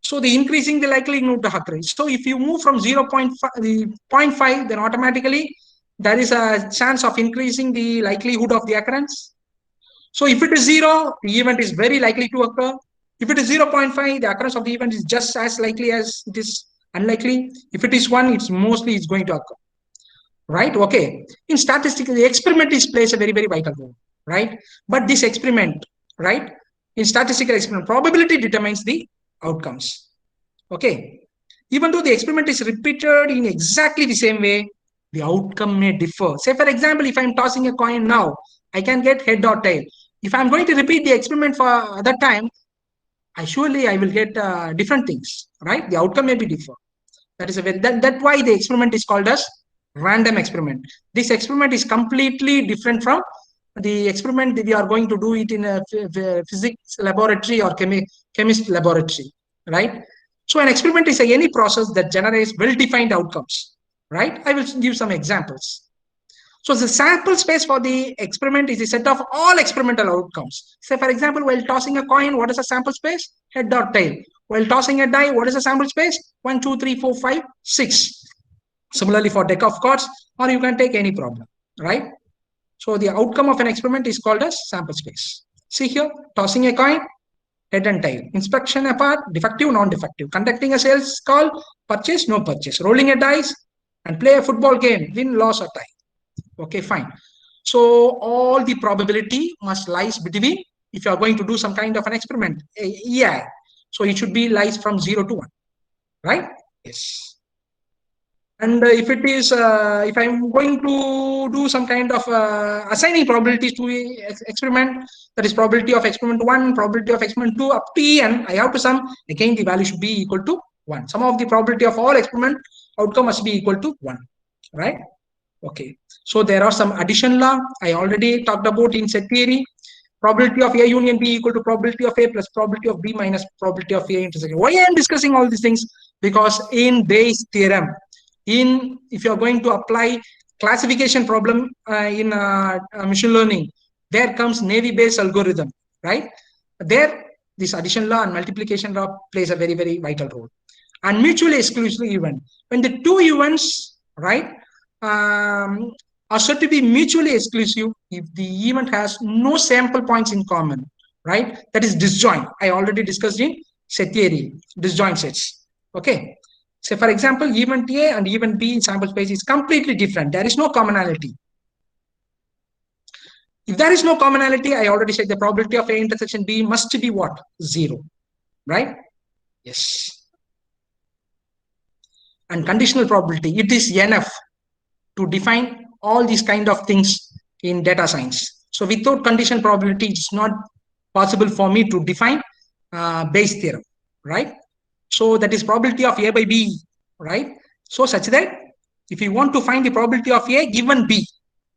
So the increasing the likelihood to occur. So if you move from 0.5, then automatically there is a chance of increasing the likelihood of the occurrence. So if it is 0, the event is very likely to occur. If it is 0.5, the occurrence of the event is just as likely as it is unlikely. If it is 1, it's going to occur. Right? Okay. In statistics, the experiment plays a very, very vital role. Right? But this experiment, right? In statistical experiment, probability determines the outcomes. Okay. Even though the experiment is repeated in exactly the same way, the outcome may differ. Say, for example, if I'm tossing a coin now, I can get head or tail. If I'm going to repeat the experiment for other time, I will get different things, right? The outcome may be different. That is that's why the experiment is called as random experiment. This experiment is completely different from the experiment that we are going to do it in a physics laboratory or chemist laboratory, right? So an experiment is any process that generates well-defined outcomes, right? I will give some examples. So the sample space for the experiment is a set of all experimental outcomes. Say, for example, while tossing a coin, what is the sample space? Head or tail. While tossing a die, what is the sample space? 1, 2, 3, 4, 5, 6. Similarly, for deck of cards, or you can take any problem, right? So the outcome of an experiment is called as sample space. See here, tossing a coin, head and tail. Inspection apart, defective, non-defective. Conducting a sales call, purchase, no purchase. Rolling a dice and play a football game, win, loss, or tie. Okay, fine. So all the probability must lies between, if you are going to do some kind of an experiment, yeah. So it should be lies from 0 to 1, right? Yes. And if it is, if I'm going to do some kind of assigning probabilities to experiment, that is probability of experiment 1, probability of experiment 2, up to n, I have to sum, again the value should be equal to 1. Sum of the probability of all experiment outcome must be equal to 1, right? Okay, so there are some addition law I already talked about in set theory. Probability of A union B equal to probability of A plus probability of B minus probability of A intersection. Why I am discussing all these things? Because in Bayes' theorem, if you are going to apply classification problem in machine learning, there comes Navy Bayes algorithm, right? There, this addition law and multiplication law plays a very, very vital role. And mutually exclusive event. When the two events, right, are said to be mutually exclusive if the event has no sample points in common, right? That is disjoint. I already discussed in set theory, disjoint sets. Okay. So for example, event A and event B in sample space is completely different. There is no commonality. If there is no commonality, I already said the probability of A intersection B must be what? 0, right? Yes. And conditional probability, it is enough to define all these kind of things in data science. So without conditional probability, it's not possible for me to define Bayes' theorem, right? So that is probability of A by B, right? So such that if you want to find the probability of A given B,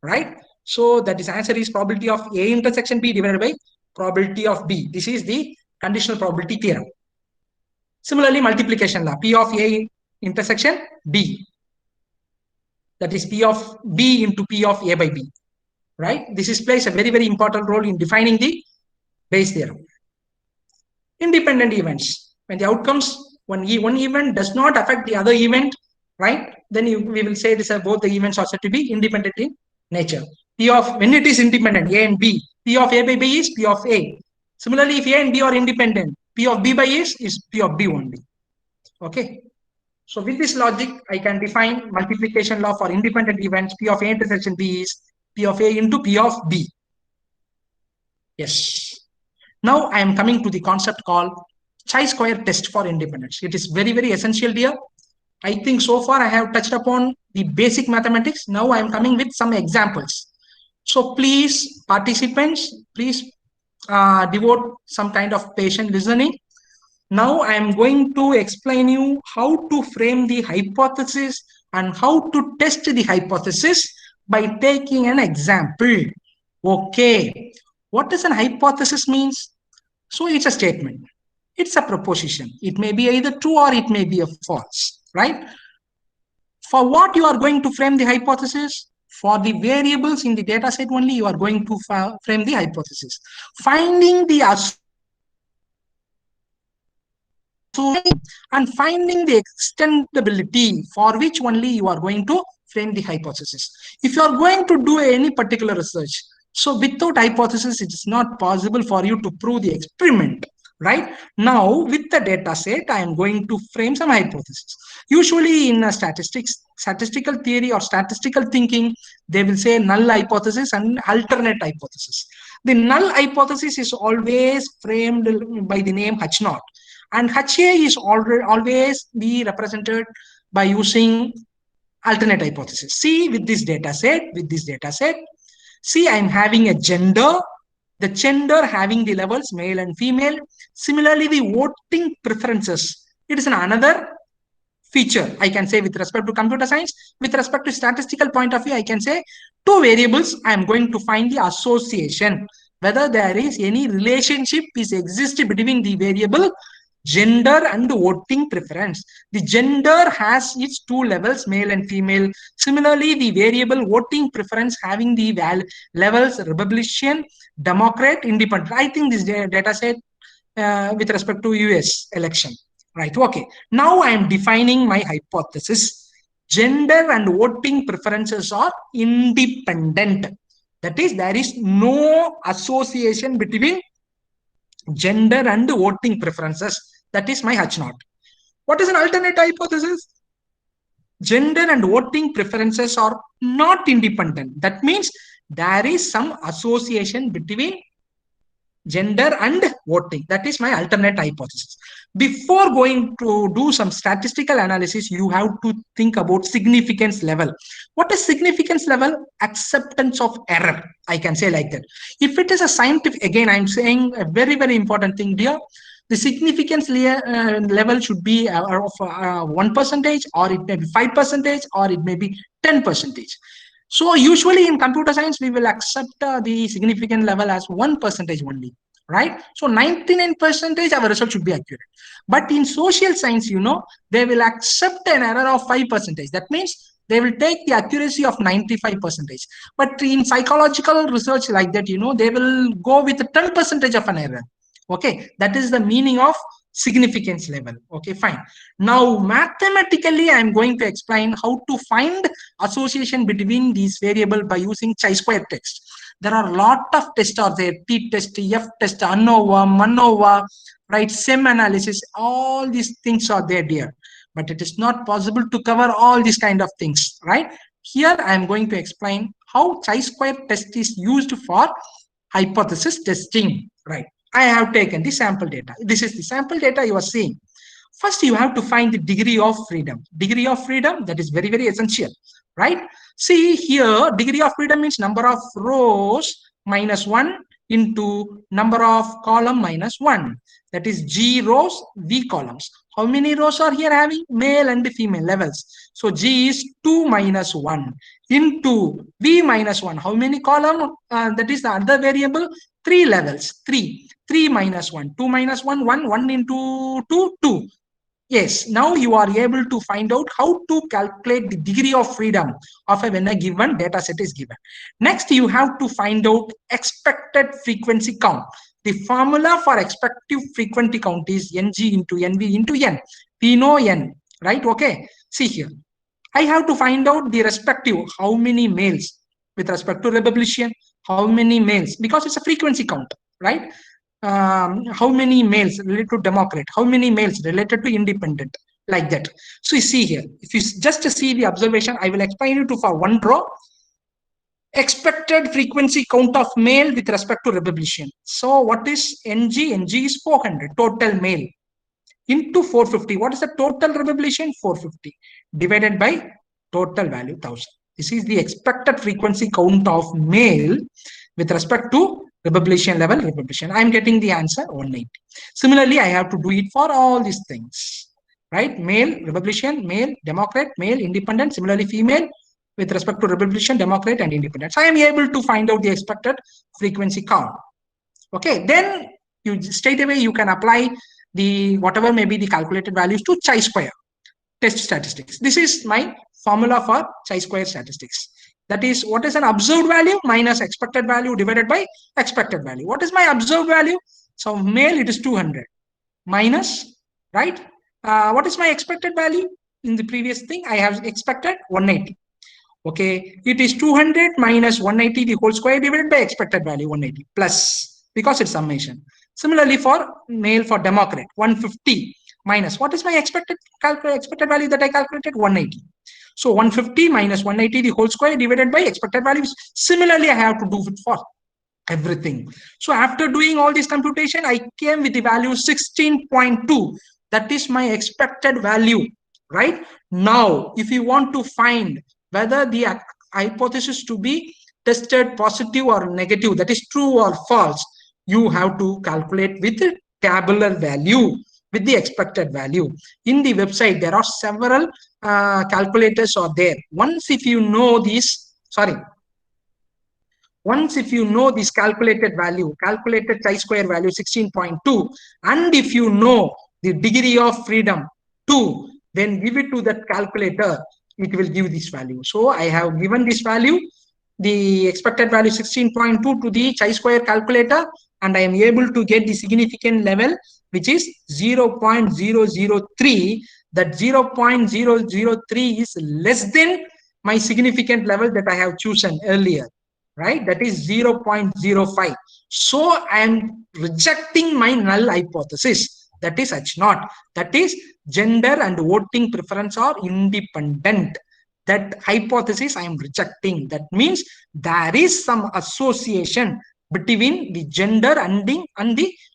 right? So that is answer is probability of A intersection B divided by probability of B. This is the conditional probability theorem. Similarly, multiplication law, P of A intersection B. That is P of B into P of A by B, right? This is plays a very, very important role in defining the Bayes' theorem. Independent events, when the outcomes, when one event does not affect the other event, right? Then we will say this both the events are said to be independent in nature. P of, when it is independent, A and B, P of A by B is P of A. Similarly, if A and B are independent, P of B by A is P of B only. Okay. So with this logic, I can define multiplication law for independent events. P of A intersection B is P of A into P of B. Yes. Now I am coming to the concept called chi-square test for independence. It is very, very essential here. I think so far I have touched upon the basic mathematics. Now I am coming with some examples. So please, participants, please devote some kind of patient listening. Now I am going to explain you how to frame the hypothesis and how to test the hypothesis by taking an example. Okay, what does an hypothesis means? So it's a statement. It's a proposition. It may be either true or it may be a false, right? For what you are going to frame the hypothesis? For the variables in the data set only, you are going to frame the hypothesis. Finding the and finding the extendability for which only you are going to frame the hypothesis. If you are going to do any particular research, so without hypothesis, it is not possible for you to prove the experiment, right? Now, with the data set, I am going to frame some hypothesis. Usually in a statistical theory or statistical thinking, they will say null hypothesis and alternate hypothesis. The null hypothesis is always framed by the name H0. And HA is always be represented by using alternate hypothesis. See, with this data set, see, I'm having a gender, the gender having the levels male and female. Similarly, the voting preferences, it is another feature, I can say, with respect to computer science. With respect to statistical point of view, I can say two variables, I'm going to find the association, whether there is any relationship is exists between the variable Gender and voting preference. The gender has its two levels, male and female. Similarly, the variable voting preference having the levels Republican, Democrat, Independent. I think this data set with respect to US election. Right. Okay. Now I am defining my hypothesis. Gender and voting preferences are independent. That is, there is no association between gender and voting preferences. That is my H0. What is an alternate hypothesis? Gender and voting preferences are not independent. That means there is some association between gender and voting. That is my alternate hypothesis. Before going to do some statistical analysis, you have to think about significance level. What is significance level? Acceptance of error. I can say like that. If it is a scientific, again, I'm saying a very, very important thing here. The significance level should be of 1%, or it may be 5%, or it may be 10%. So usually in computer science, we will accept the significant level as 1% only, right? So 99% our result should be accurate. But in social science, they will accept an error of 5%. That means they will take the accuracy of 95%. But in psychological research like that, they will go with 10% of an error. Okay, that is the meaning of significance level. Okay, fine. Now mathematically I'm going to explain how to find association between these variables by using chi-square test. There are a lot of tests are there: t-test, f-test, ANOVA, right, SEM analysis. All these things are there, dear, but it is not possible to cover all these kind of things, right? Here I am going to explain how chi-square test is used for hypothesis testing, right? I have taken the sample data. This is the sample data you are seeing. First, you have to find the degree of freedom. Degree of freedom, that is very, very essential, right? See here, degree of freedom means number of rows minus 1 into number of column minus 1. That is G rows, V columns. How many rows are here having? Male and female levels. So G is 2 minus 1 into V minus 1. How many column? That is the other variable. 3 levels. 3 minus 1. 2 minus 1. 1 into 2. 2. Yes, now you are able to find out how to calculate the degree of freedom of when a given data set is given. Next, you have to find out expected frequency count. The formula for expected frequency count is Ng into Nv into N. We know N, right? Okay. See here. I have to find out the respective, how many males with respect to Republican, how many males, because it's a frequency count, right? How many males related to Democrat, how many males related to Independent, like that. So you see here, if you just see the observation, I will explain it to for one row. Expected frequency count of male with respect to Republican. So what is Ng? Ng is 400, total male, into 450. What is the total Republican? 450, divided by total value 1000. This is the expected frequency count of male with respect to Republican level Republican. I am getting the answer 180. Similarly, I have to do it for all these things, right? Male Republican, male Democrat, male Independent. Similarly, female with respect to Republican, Democrat, and Independent. So I am able to find out the expected frequency count. Okay, then you straight away you can apply the whatever may be the calculated values to chi-square test statistics. This is my formula for chi-square statistics. That is, what is an observed value minus expected value divided by expected value. What is my observed value? So male, it is 200 minus, right? What is my expected value? In the previous thing, I have expected 180. Okay, it is 200 minus 180 the whole square divided by expected value 180 plus, because it's summation. Similarly, for male, for Democrat, 150 minus, what is my expected value that I calculated? 180. So 150 minus 180 the whole square divided by expected values. Similarly, I have to do it for everything. So after doing all this computation, I came with the value 16.2. That is my expected value, right? Now, if you want to find whether the hypothesis to be tested positive or negative, that is true or false, you have to calculate with the tabular value, with the expected value. In the website, there are several calculators are there. Once if you know this calculated value, calculated chi-square value 16.2, and if you know the degree of freedom 2, then give it to that calculator, it will give this value. So I have given this value, the expected value 16.2 to the chi-square calculator, and I am able to get the significant level, which is 0.003. That 0.003 is less than my significant level that I have chosen earlier, right? That is 0.05. So I am rejecting my null hypothesis. That is H0. That is gender and voting preference are independent. That hypothesis I am rejecting. That means there is some association between the gender and the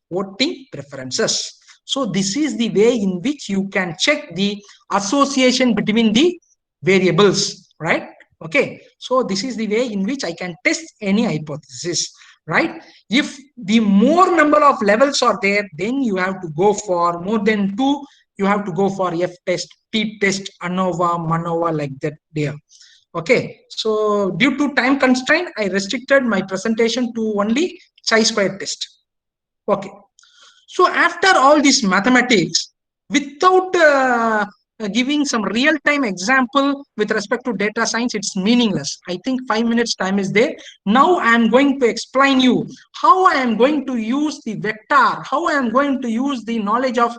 voting preferences. So this is the way in which you can check the association between the variables, right? Okay, so this is the way in which I can test any hypothesis, right? If the more number of levels are there, then you have to go for more than 2. You have to go for F test, P test, ANOVA, MANOVA, like that there. Okay, so due to time constraint, I restricted my presentation to only chi-square test. Okay, so after all this mathematics, without giving some real-time example with respect to data science, it's meaningless. I think 5 minutes time is there. Now I am going to explain you how I am going to use the vector, how I am going to use the knowledge of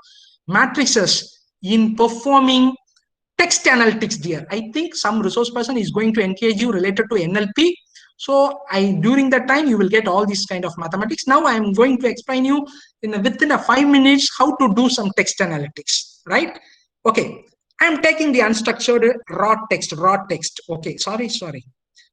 matrices in performing text analytics there. I think some resource person is going to engage you related to NLP. So during that time, you will get all these kind of mathematics. Now I am going to explain you within a 5 minutes how to do some text analytics, right? Okay, I am taking the unstructured raw text. Okay, sorry.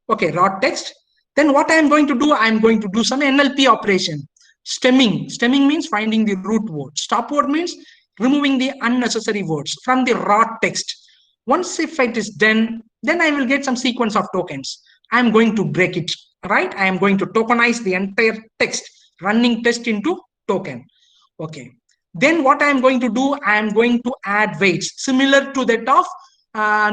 Okay, raw text. Then what I am going to do, I am going to do some NLP operation. Stemming means finding the root word. Stop word means removing the unnecessary words from the raw text. Once if it is done, then I will get some sequence of tokens. I am going to break it, right? I am going to tokenize the entire text, running text into token. Okay. Then what I am going to do, I am going to add weights similar to that of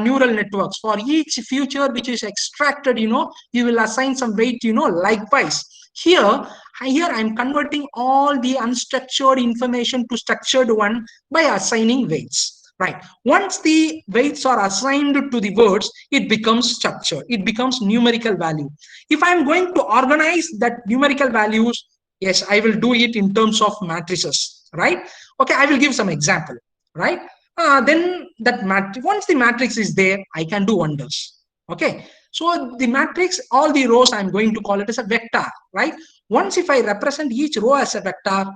neural networks. For each feature which is extracted, you will assign some weight, likewise. Here I'm converting all the unstructured information to structured one by assigning weights. Right. Once the weights are assigned to the words, it becomes structure. It becomes numerical value. If I'm going to organize that numerical values, yes, I will do it in terms of matrices. Right. Okay. I will give some example. Right. Then that once the matrix is there, I can do wonders. Okay. So the matrix, all the rows, I'm going to call it as a vector. Right. Once if I represent each row as a vector,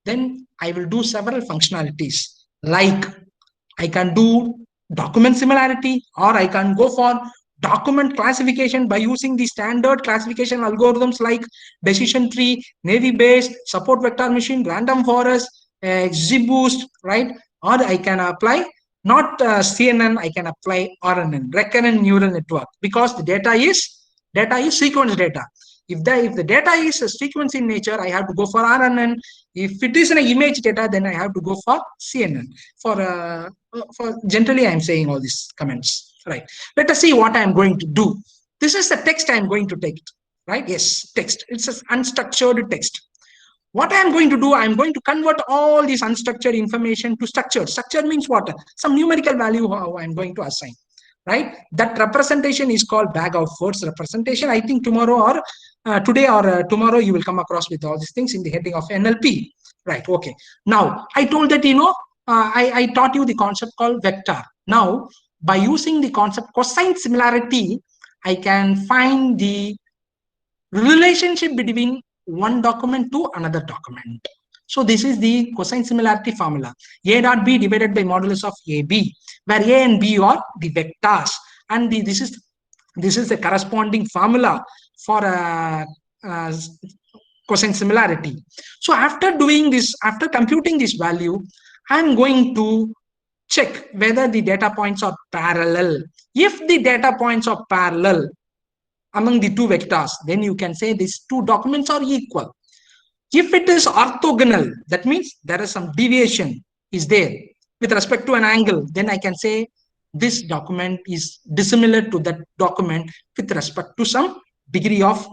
then I will do several functionalities like I can do document similarity, or I can go for document classification by using the standard classification algorithms like decision tree, navy Bayes, support vector machine, random forest, XGBoost, right? Or I can apply not CNN, I can apply RNN, recurrent neural network, because the data is sequence data. If the data is a sequence in nature, I have to go for RNN. If it is an image data, then I have to go for CNN. For generally, I'm saying all these comments, right? Let us see what I'm going to do. This is the text I'm going to take, right? Yes, text. It's an unstructured text. What I'm going to do, I'm going to convert all this unstructured information to structured. Structured means what? Some numerical value how I'm going to assign, right? That representation is called bag of words representation. I think tomorrow or today or tomorrow you will come across with all these things in the heading of NLP, right? Okay. Now, I told that, I taught you the concept called vector. Now, by using the concept cosine similarity, I can find the relationship between one document to another document. So this is the cosine similarity formula. A dot B divided by modulus of AB, where A and B are the vectors. And this is the corresponding formula for cosine similarity. So after doing this, after computing this value, I'm going to check whether the data points are parallel. If the data points are parallel among the two vectors, then you can say these two documents are equal. If it is orthogonal, that means there is some deviation is there with respect to an angle, then I can say this document is dissimilar to that document with respect to some degree of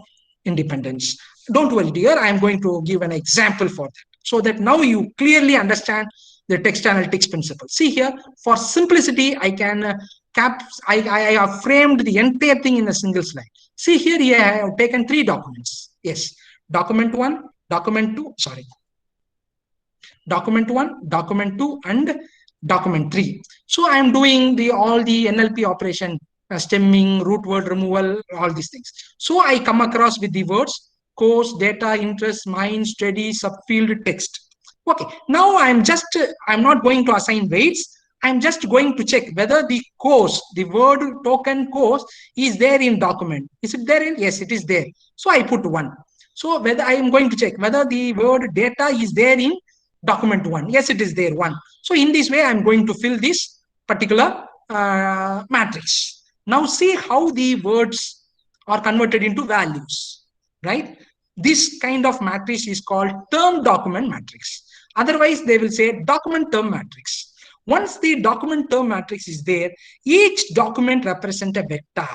independence. Don't worry, dear, I am going to give an example for that, so that now you clearly understand the text analytics principle. See here, for simplicity, I can I have framed the entire thing in a single slide. See here, I have taken 3 documents. Yes, document 1, document 2, sorry, document 1, document 2, and document 3. So I am doing all the NLP operation, stemming, root word removal, all these things. So I come across with the words course, data, interest, mind, study, subfield, text. Okay, now I'm not going to assign weights. I'm just going to check whether the course, the word token course is there in document. Is it there? Yes, it is there. So I put 1. So whether I am going to check whether the word data is there in document 1. Yes, it is there, 1. So in this way, I'm going to fill this particular matrix. Now see how the words are converted into values, right? This kind of matrix is called term document matrix. Otherwise, they will say document term matrix. Once the document term matrix is there, each document represents a vector,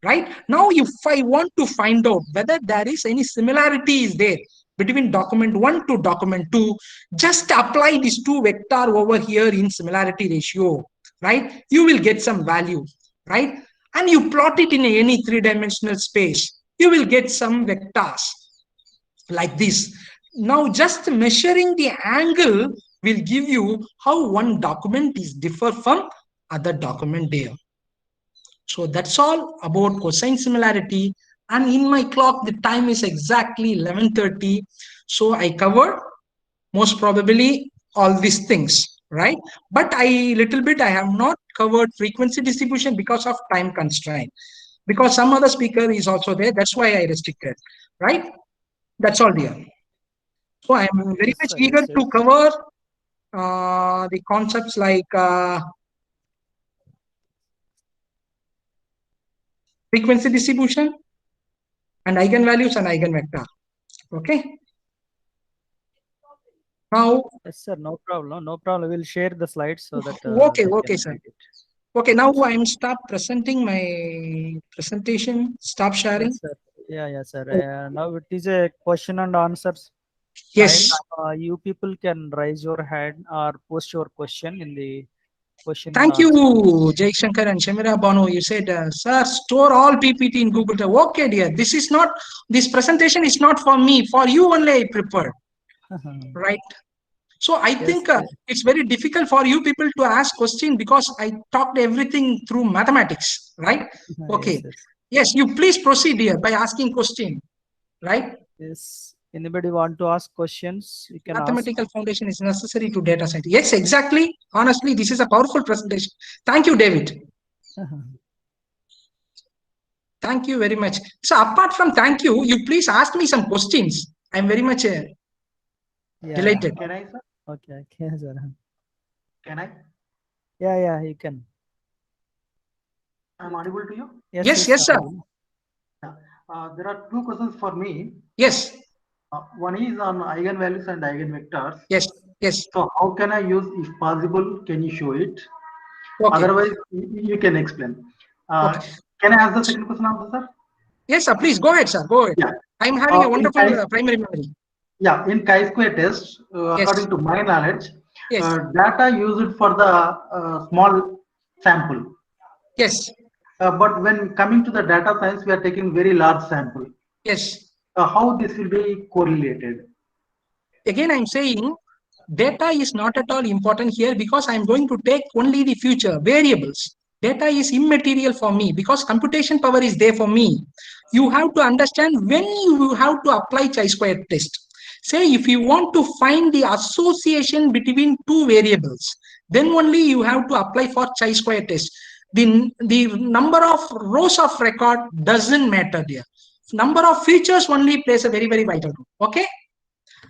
right? Now, if I want to find out whether there is any similarity is there between document 1 to document 2, just apply these 2 vector over here in similarity ratio, right? You will get some value, right? And you plot it in any 3-dimensional space, you will get some vectors like this. Now, just measuring the angle will give you how one document is differ from other document there. So that's all about cosine similarity. And in my clock, the time is exactly 11:30. So I covered most probably all these things, right? But I have not covered frequency distribution because of time constraint. Because some other speaker is also there. That's why I restricted, right? That's all dear. So I am very much eager to cover the concepts like frequency distribution and eigenvalues and eigenvector. Okay. Now, yes, sir. No problem. No problem. We'll share the slides so that. Okay, sir. Okay, now I'm stop presenting my presentation. Stop sharing. Yes, sir. Yeah, sir. Now it is a question and answers. Yes. Time. You people can raise your hand or post your question in the question. Thank you, Jai Shankar and Shamira Banu. You said, sir, store all PPT in Google Drive. Okay, dear. This presentation is not for me. For you only I prepared. Right. So I think it's very difficult for you people to ask questions because I talked everything through mathematics, right? Okay. Yes, you please proceed here by asking question, right? Yes. Anybody want to ask questions? You can Mathematical foundation is necessary to data science. Yes, exactly. Honestly, this is a powerful presentation. Thank you, David. Thank you very much. So apart from thank you, you please ask me some questions. I'm very much delighted. Can I, sir? Okay, sir. Can I? Yeah, you can. I'm audible to you? Yes, sir. Yeah. There are 2 questions for me. Yes. One is on eigenvalues and eigenvectors. Yes. So how can I use, if possible, can you show it? Okay. Otherwise, you can explain. Okay. Can I ask the second question also, sir? Yes, sir. Please go ahead, sir. Go ahead. Yeah. I'm having a wonderful primary memory. Yeah, in chi-square test, according to my knowledge, data used for the small sample. Yes. But when coming to the data science, we are taking very large sample. Yes. How this will be correlated? Again, I'm saying data is not at all important here because I'm going to take only the future variables. Data is immaterial for me because computation power is there for me. You have to understand when you have to apply chi-square test. Say if you want to find the association between 2 variables, then only you have to apply for chi-square test. The number of rows of record doesn't matter there. Number of features only plays a very, very vital role. Okay.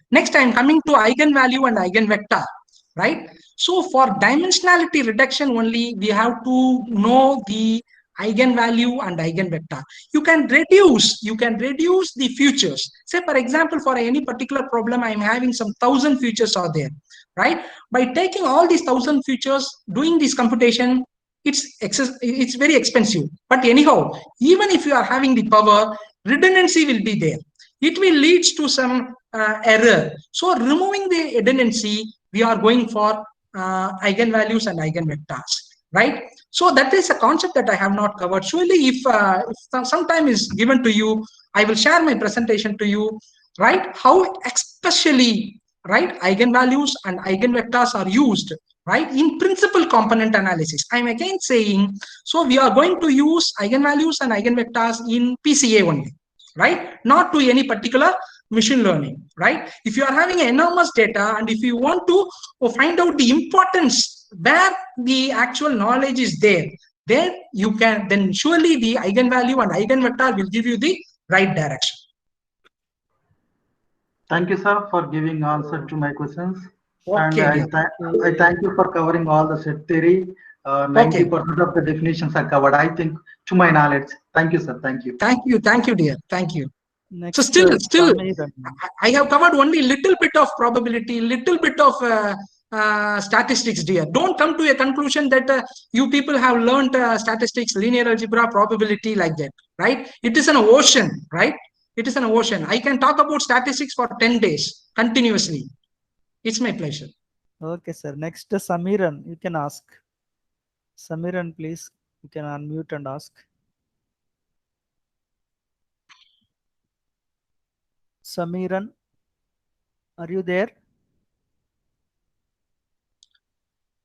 Next, I'm coming to eigenvalue and eigenvector, right? So for dimensionality reduction only, we have to know the eigenvalue and eigenvector. You can reduce the features. Say, for example, for any particular problem, I'm having some 1,000 features are there, right? By taking all these 1,000 features, doing this computation, it's very expensive. But anyhow, even if you are having the power, redundancy will be there. It will lead to some error. So removing the redundancy, we are going for eigenvalues and eigenvectors, right? So that is a concept that I have not covered. Surely, if some time is given to you, I will share my presentation to you, right? How especially, right, eigenvalues and eigenvectors are used, right, in principal component analysis. I'm again saying, so we are going to use eigenvalues and eigenvectors in PCA only, right? Not to any particular machine learning, right? If you are having enormous data and if you want to find out the importance where the actual knowledge is there, then you can, then surely the eigenvalue and eigenvector will give you the right direction. Thank you, sir, for giving answer to my questions. And Okay, I thank you for covering all the set theory. 90% of the definitions are covered, I think, to my knowledge. Thank you, sir. Thank you. Thank you, dear. Thank you. Next, so still, I have covered only little bit of probability, little bit of statistics, dear. Don't come to a conclusion that you people have learned statistics, linear algebra, probability like that, right? It is an ocean, right? It is an ocean. I can talk about statistics for 10 days continuously. It's my pleasure. Okay, sir. Next, Samiran, you can ask. Samiran, please, you can unmute and ask. Samiran, are you there?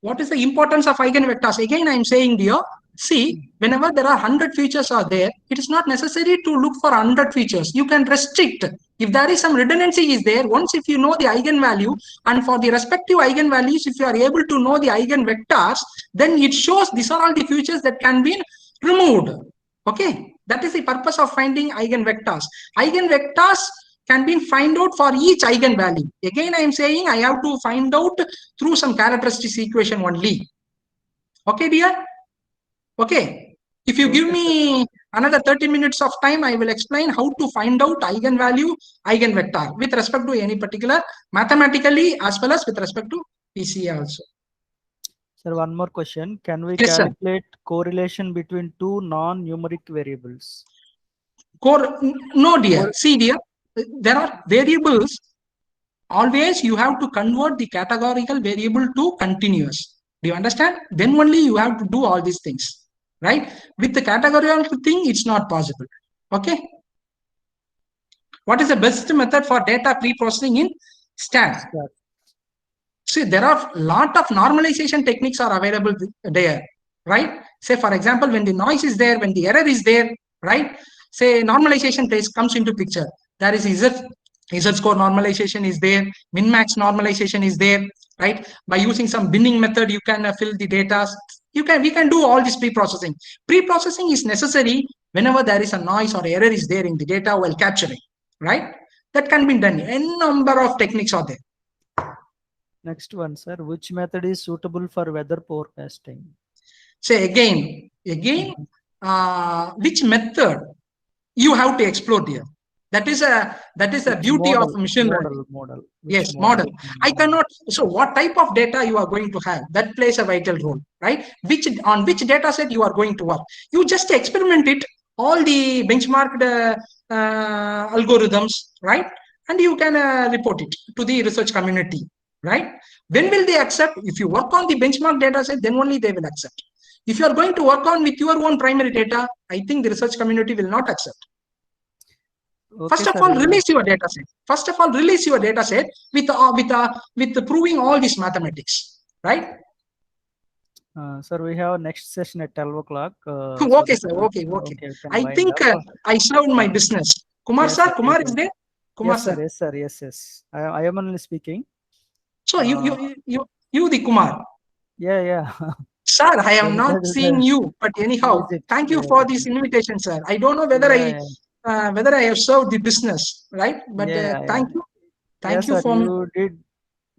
What is the importance of eigenvectors? Again, I am saying, dear, see, whenever there are 100 features are there, it is not necessary to look for 100 features. You can restrict. If there is some redundancy is there, once if you know the eigenvalue and for the respective eigenvalues, if you are able to know the eigenvectors, then it shows these are all the features that can be removed. Okay, that is the purpose of finding eigenvectors. Eigenvectors can be found out for each eigenvalue. Again, I am saying I have to find out through some characteristics equation only. Okay, dear? Okay. If you give me another 30 minutes of time, I will explain how to find out eigenvalue, eigenvector with respect to any particular mathematically as well as with respect to PCA also. Sir, one more question. Can we calculate correlation between two non-numeric variables? No, dear. See, dear, there are variables. Always you have to convert the categorical variable to continuous. Do you understand? Then only you have to do all these things, right? With the categorical thing, it's not possible. Okay. What is the best method for data pre-processing in STAN? See, there are a lot of normalization techniques are available there, right? Say, for example, when the noise is there, when the error is there, right? Say, normalization comes into picture. There is Z score normalization is there, min-max normalization is there, right? By using some binning method, you can fill the data. We can do all this pre-processing. Pre-processing is necessary whenever there is a noise or error is there in the data while capturing, right? That can be done. A number of techniques are there. Next one, sir. Which method is suitable for weather forecasting? Say again, which method you have to explore here? That is a beauty model, of machine learning. Model. Yes, model. I cannot. So, what type of data you are going to have? That plays a vital role, right? On which data set you are going to work? You just experiment it, all the benchmarked algorithms, right? And you can report it to the research community, right? When will they accept? If you work on the benchmark data set, then only they will accept. If you are going to work on with your own primary data, I think the research community will not accept. Okay, First of all, release your data set. First of all, release your data set with proving all these mathematics, right? Sir, we have next session at 12 o'clock. Okay, sir. Okay. I think I served my business. Kumar, yes, sir. Kumar is there. Kumar, yes, sir. Yes. I am only speaking. So you the Kumar. Yeah. Sir, I am not seeing you, but anyhow, thank you for this invitation, sir. I don't know whether I have served the business, right? But thank you. Thank you for you did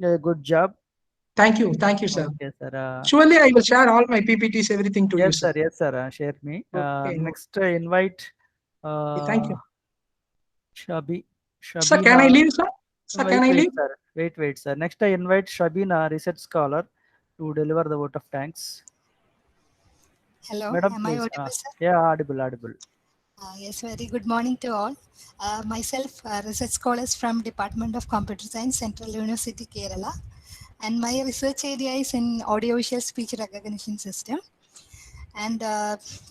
a good job. Thank you, sir. Okay, sir. Surely I will share all my PPTs, everything to you, sir. Yes, sir. Share me. Next, invite. Thank you. Shabina. Sir, can I leave, sir? Sir, can I leave? Sir. Wait, sir. Next, I invite Shabina, research scholar, to deliver the vote of thanks. Hello, Madam, am I audible, sir? Yeah, audible. Yes, very good morning to all. Myself, research scholars from Department of Computer Science, Central University, Kerala. and my research area is in audiovisual speech recognition system. And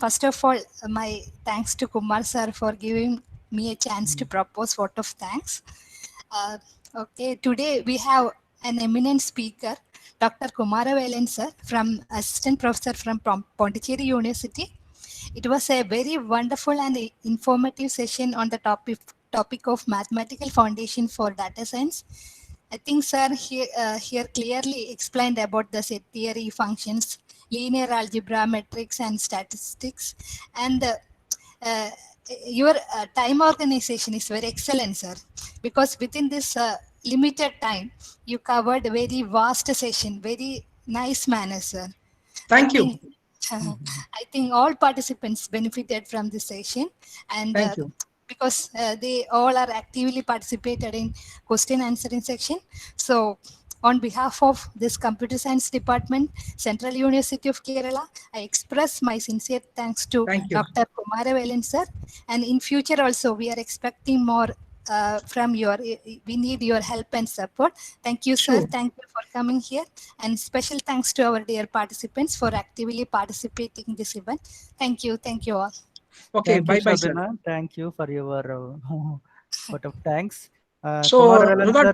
first of all, my thanks to Kumar sir for giving me a chance to propose vote of thanks. Okay, today we have an eminent speaker, Dr. Kumaravelan sir, from assistant professor from Pondicherry University. It was a very wonderful and informative session on the topic of mathematical foundation for data science. I think sir here clearly explained about the set theory, functions, linear algebra, metrics, and statistics. And uh, your time organization is very excellent, sir, because within this limited time, you covered very vast session, very nice manner, sir. Thank you. I think all participants benefited from this session, and Thank you. because they all are actively participated in question answering section. So on behalf of this computer science department, Central University of Kerala, I express my sincere thanks to Dr. Kumaravelan sir. And in future also, we are expecting more from we need your help and support. Thank you, sir. Sure. Thank you for coming here. And special thanks to our dear participants for actively participating in this event. Thank you. Thank you all. Okay, Thank you, bye-bye, sir. Shabina. Thank you for your vote of thanks. So, Kumaravelan sir,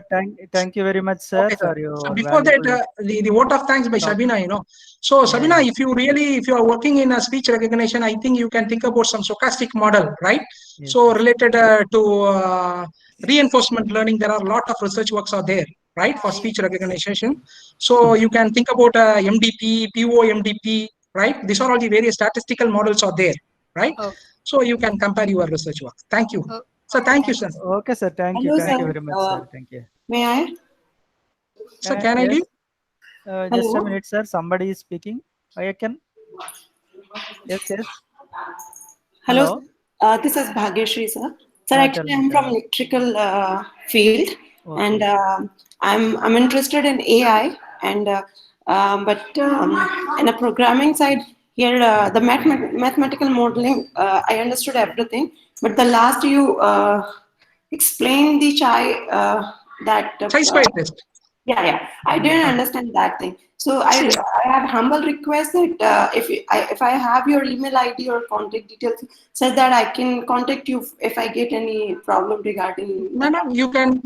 thank you very much, sir, okay, for sir. your So before that, the vote of thanks by Shabina, So Shabina, if you are working in a speech recognition, I think you can think about some stochastic model, right? Yes, so related to reinforcement learning, there are a lot of research works are there, right, for speech recognition. So you can think about MDP, PO-MDP, right? These are all the various statistical models are there, right? So you can compare your research work. Thank you. So thank you, sir. Okay, sir. Thank you. Hello, Thank sir. you very much, sir. Thank you. May I? So can I Yes. leave? Just a Hello? minute, sir. Somebody is speaking. I can. Yes, yes. Hello, Hello. this is Bhagyashri, sir. Sir, Tell actually, me, I'm tell from me. electrical field, and I'm interested in AI, and but in a programming side here, the mathematical modeling, I understood everything, but the last you explained the that Chi-square test. Yeah, I didn't understand that thing. So I have humble request that if I have your email ID or contact details, so that I can contact you if I get any problem regarding. Madam, you can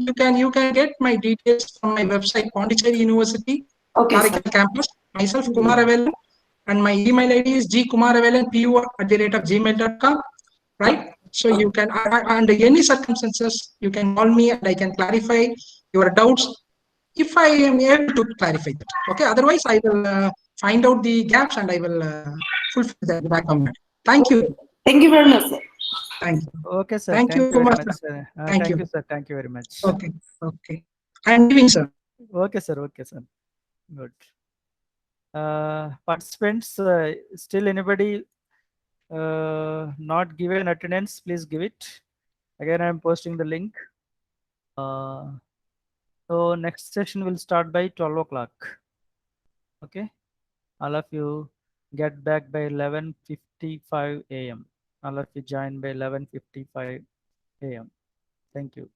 get my details from my website, Pondicherry University, Okay, sir. Karaikal campus. Myself, Kumaravelan, and my email ID is gkumaravelan@gmail.com. Right? So you can, under any circumstances, you can call me and I can clarify your doubts if I am able to clarify that. Okay. Otherwise, I will find out the gaps and I will fulfill the back on that. Thank you. Thank you very much, sir. Thank you. Okay, sir. Thank you, very Kumar, much, sir. sir. Thank you. You, sir. Thank you very much. Okay. Okay. I'm leaving, sir. Okay, sir. Okay, sir. Good. Participants, still anybody not given attendance, please give it. Again, I'm posting the link. So next session will start by 12 o'clock. Okay. All of you get back by 11:55 a.m. All of you join by 11:55 a.m. Thank you.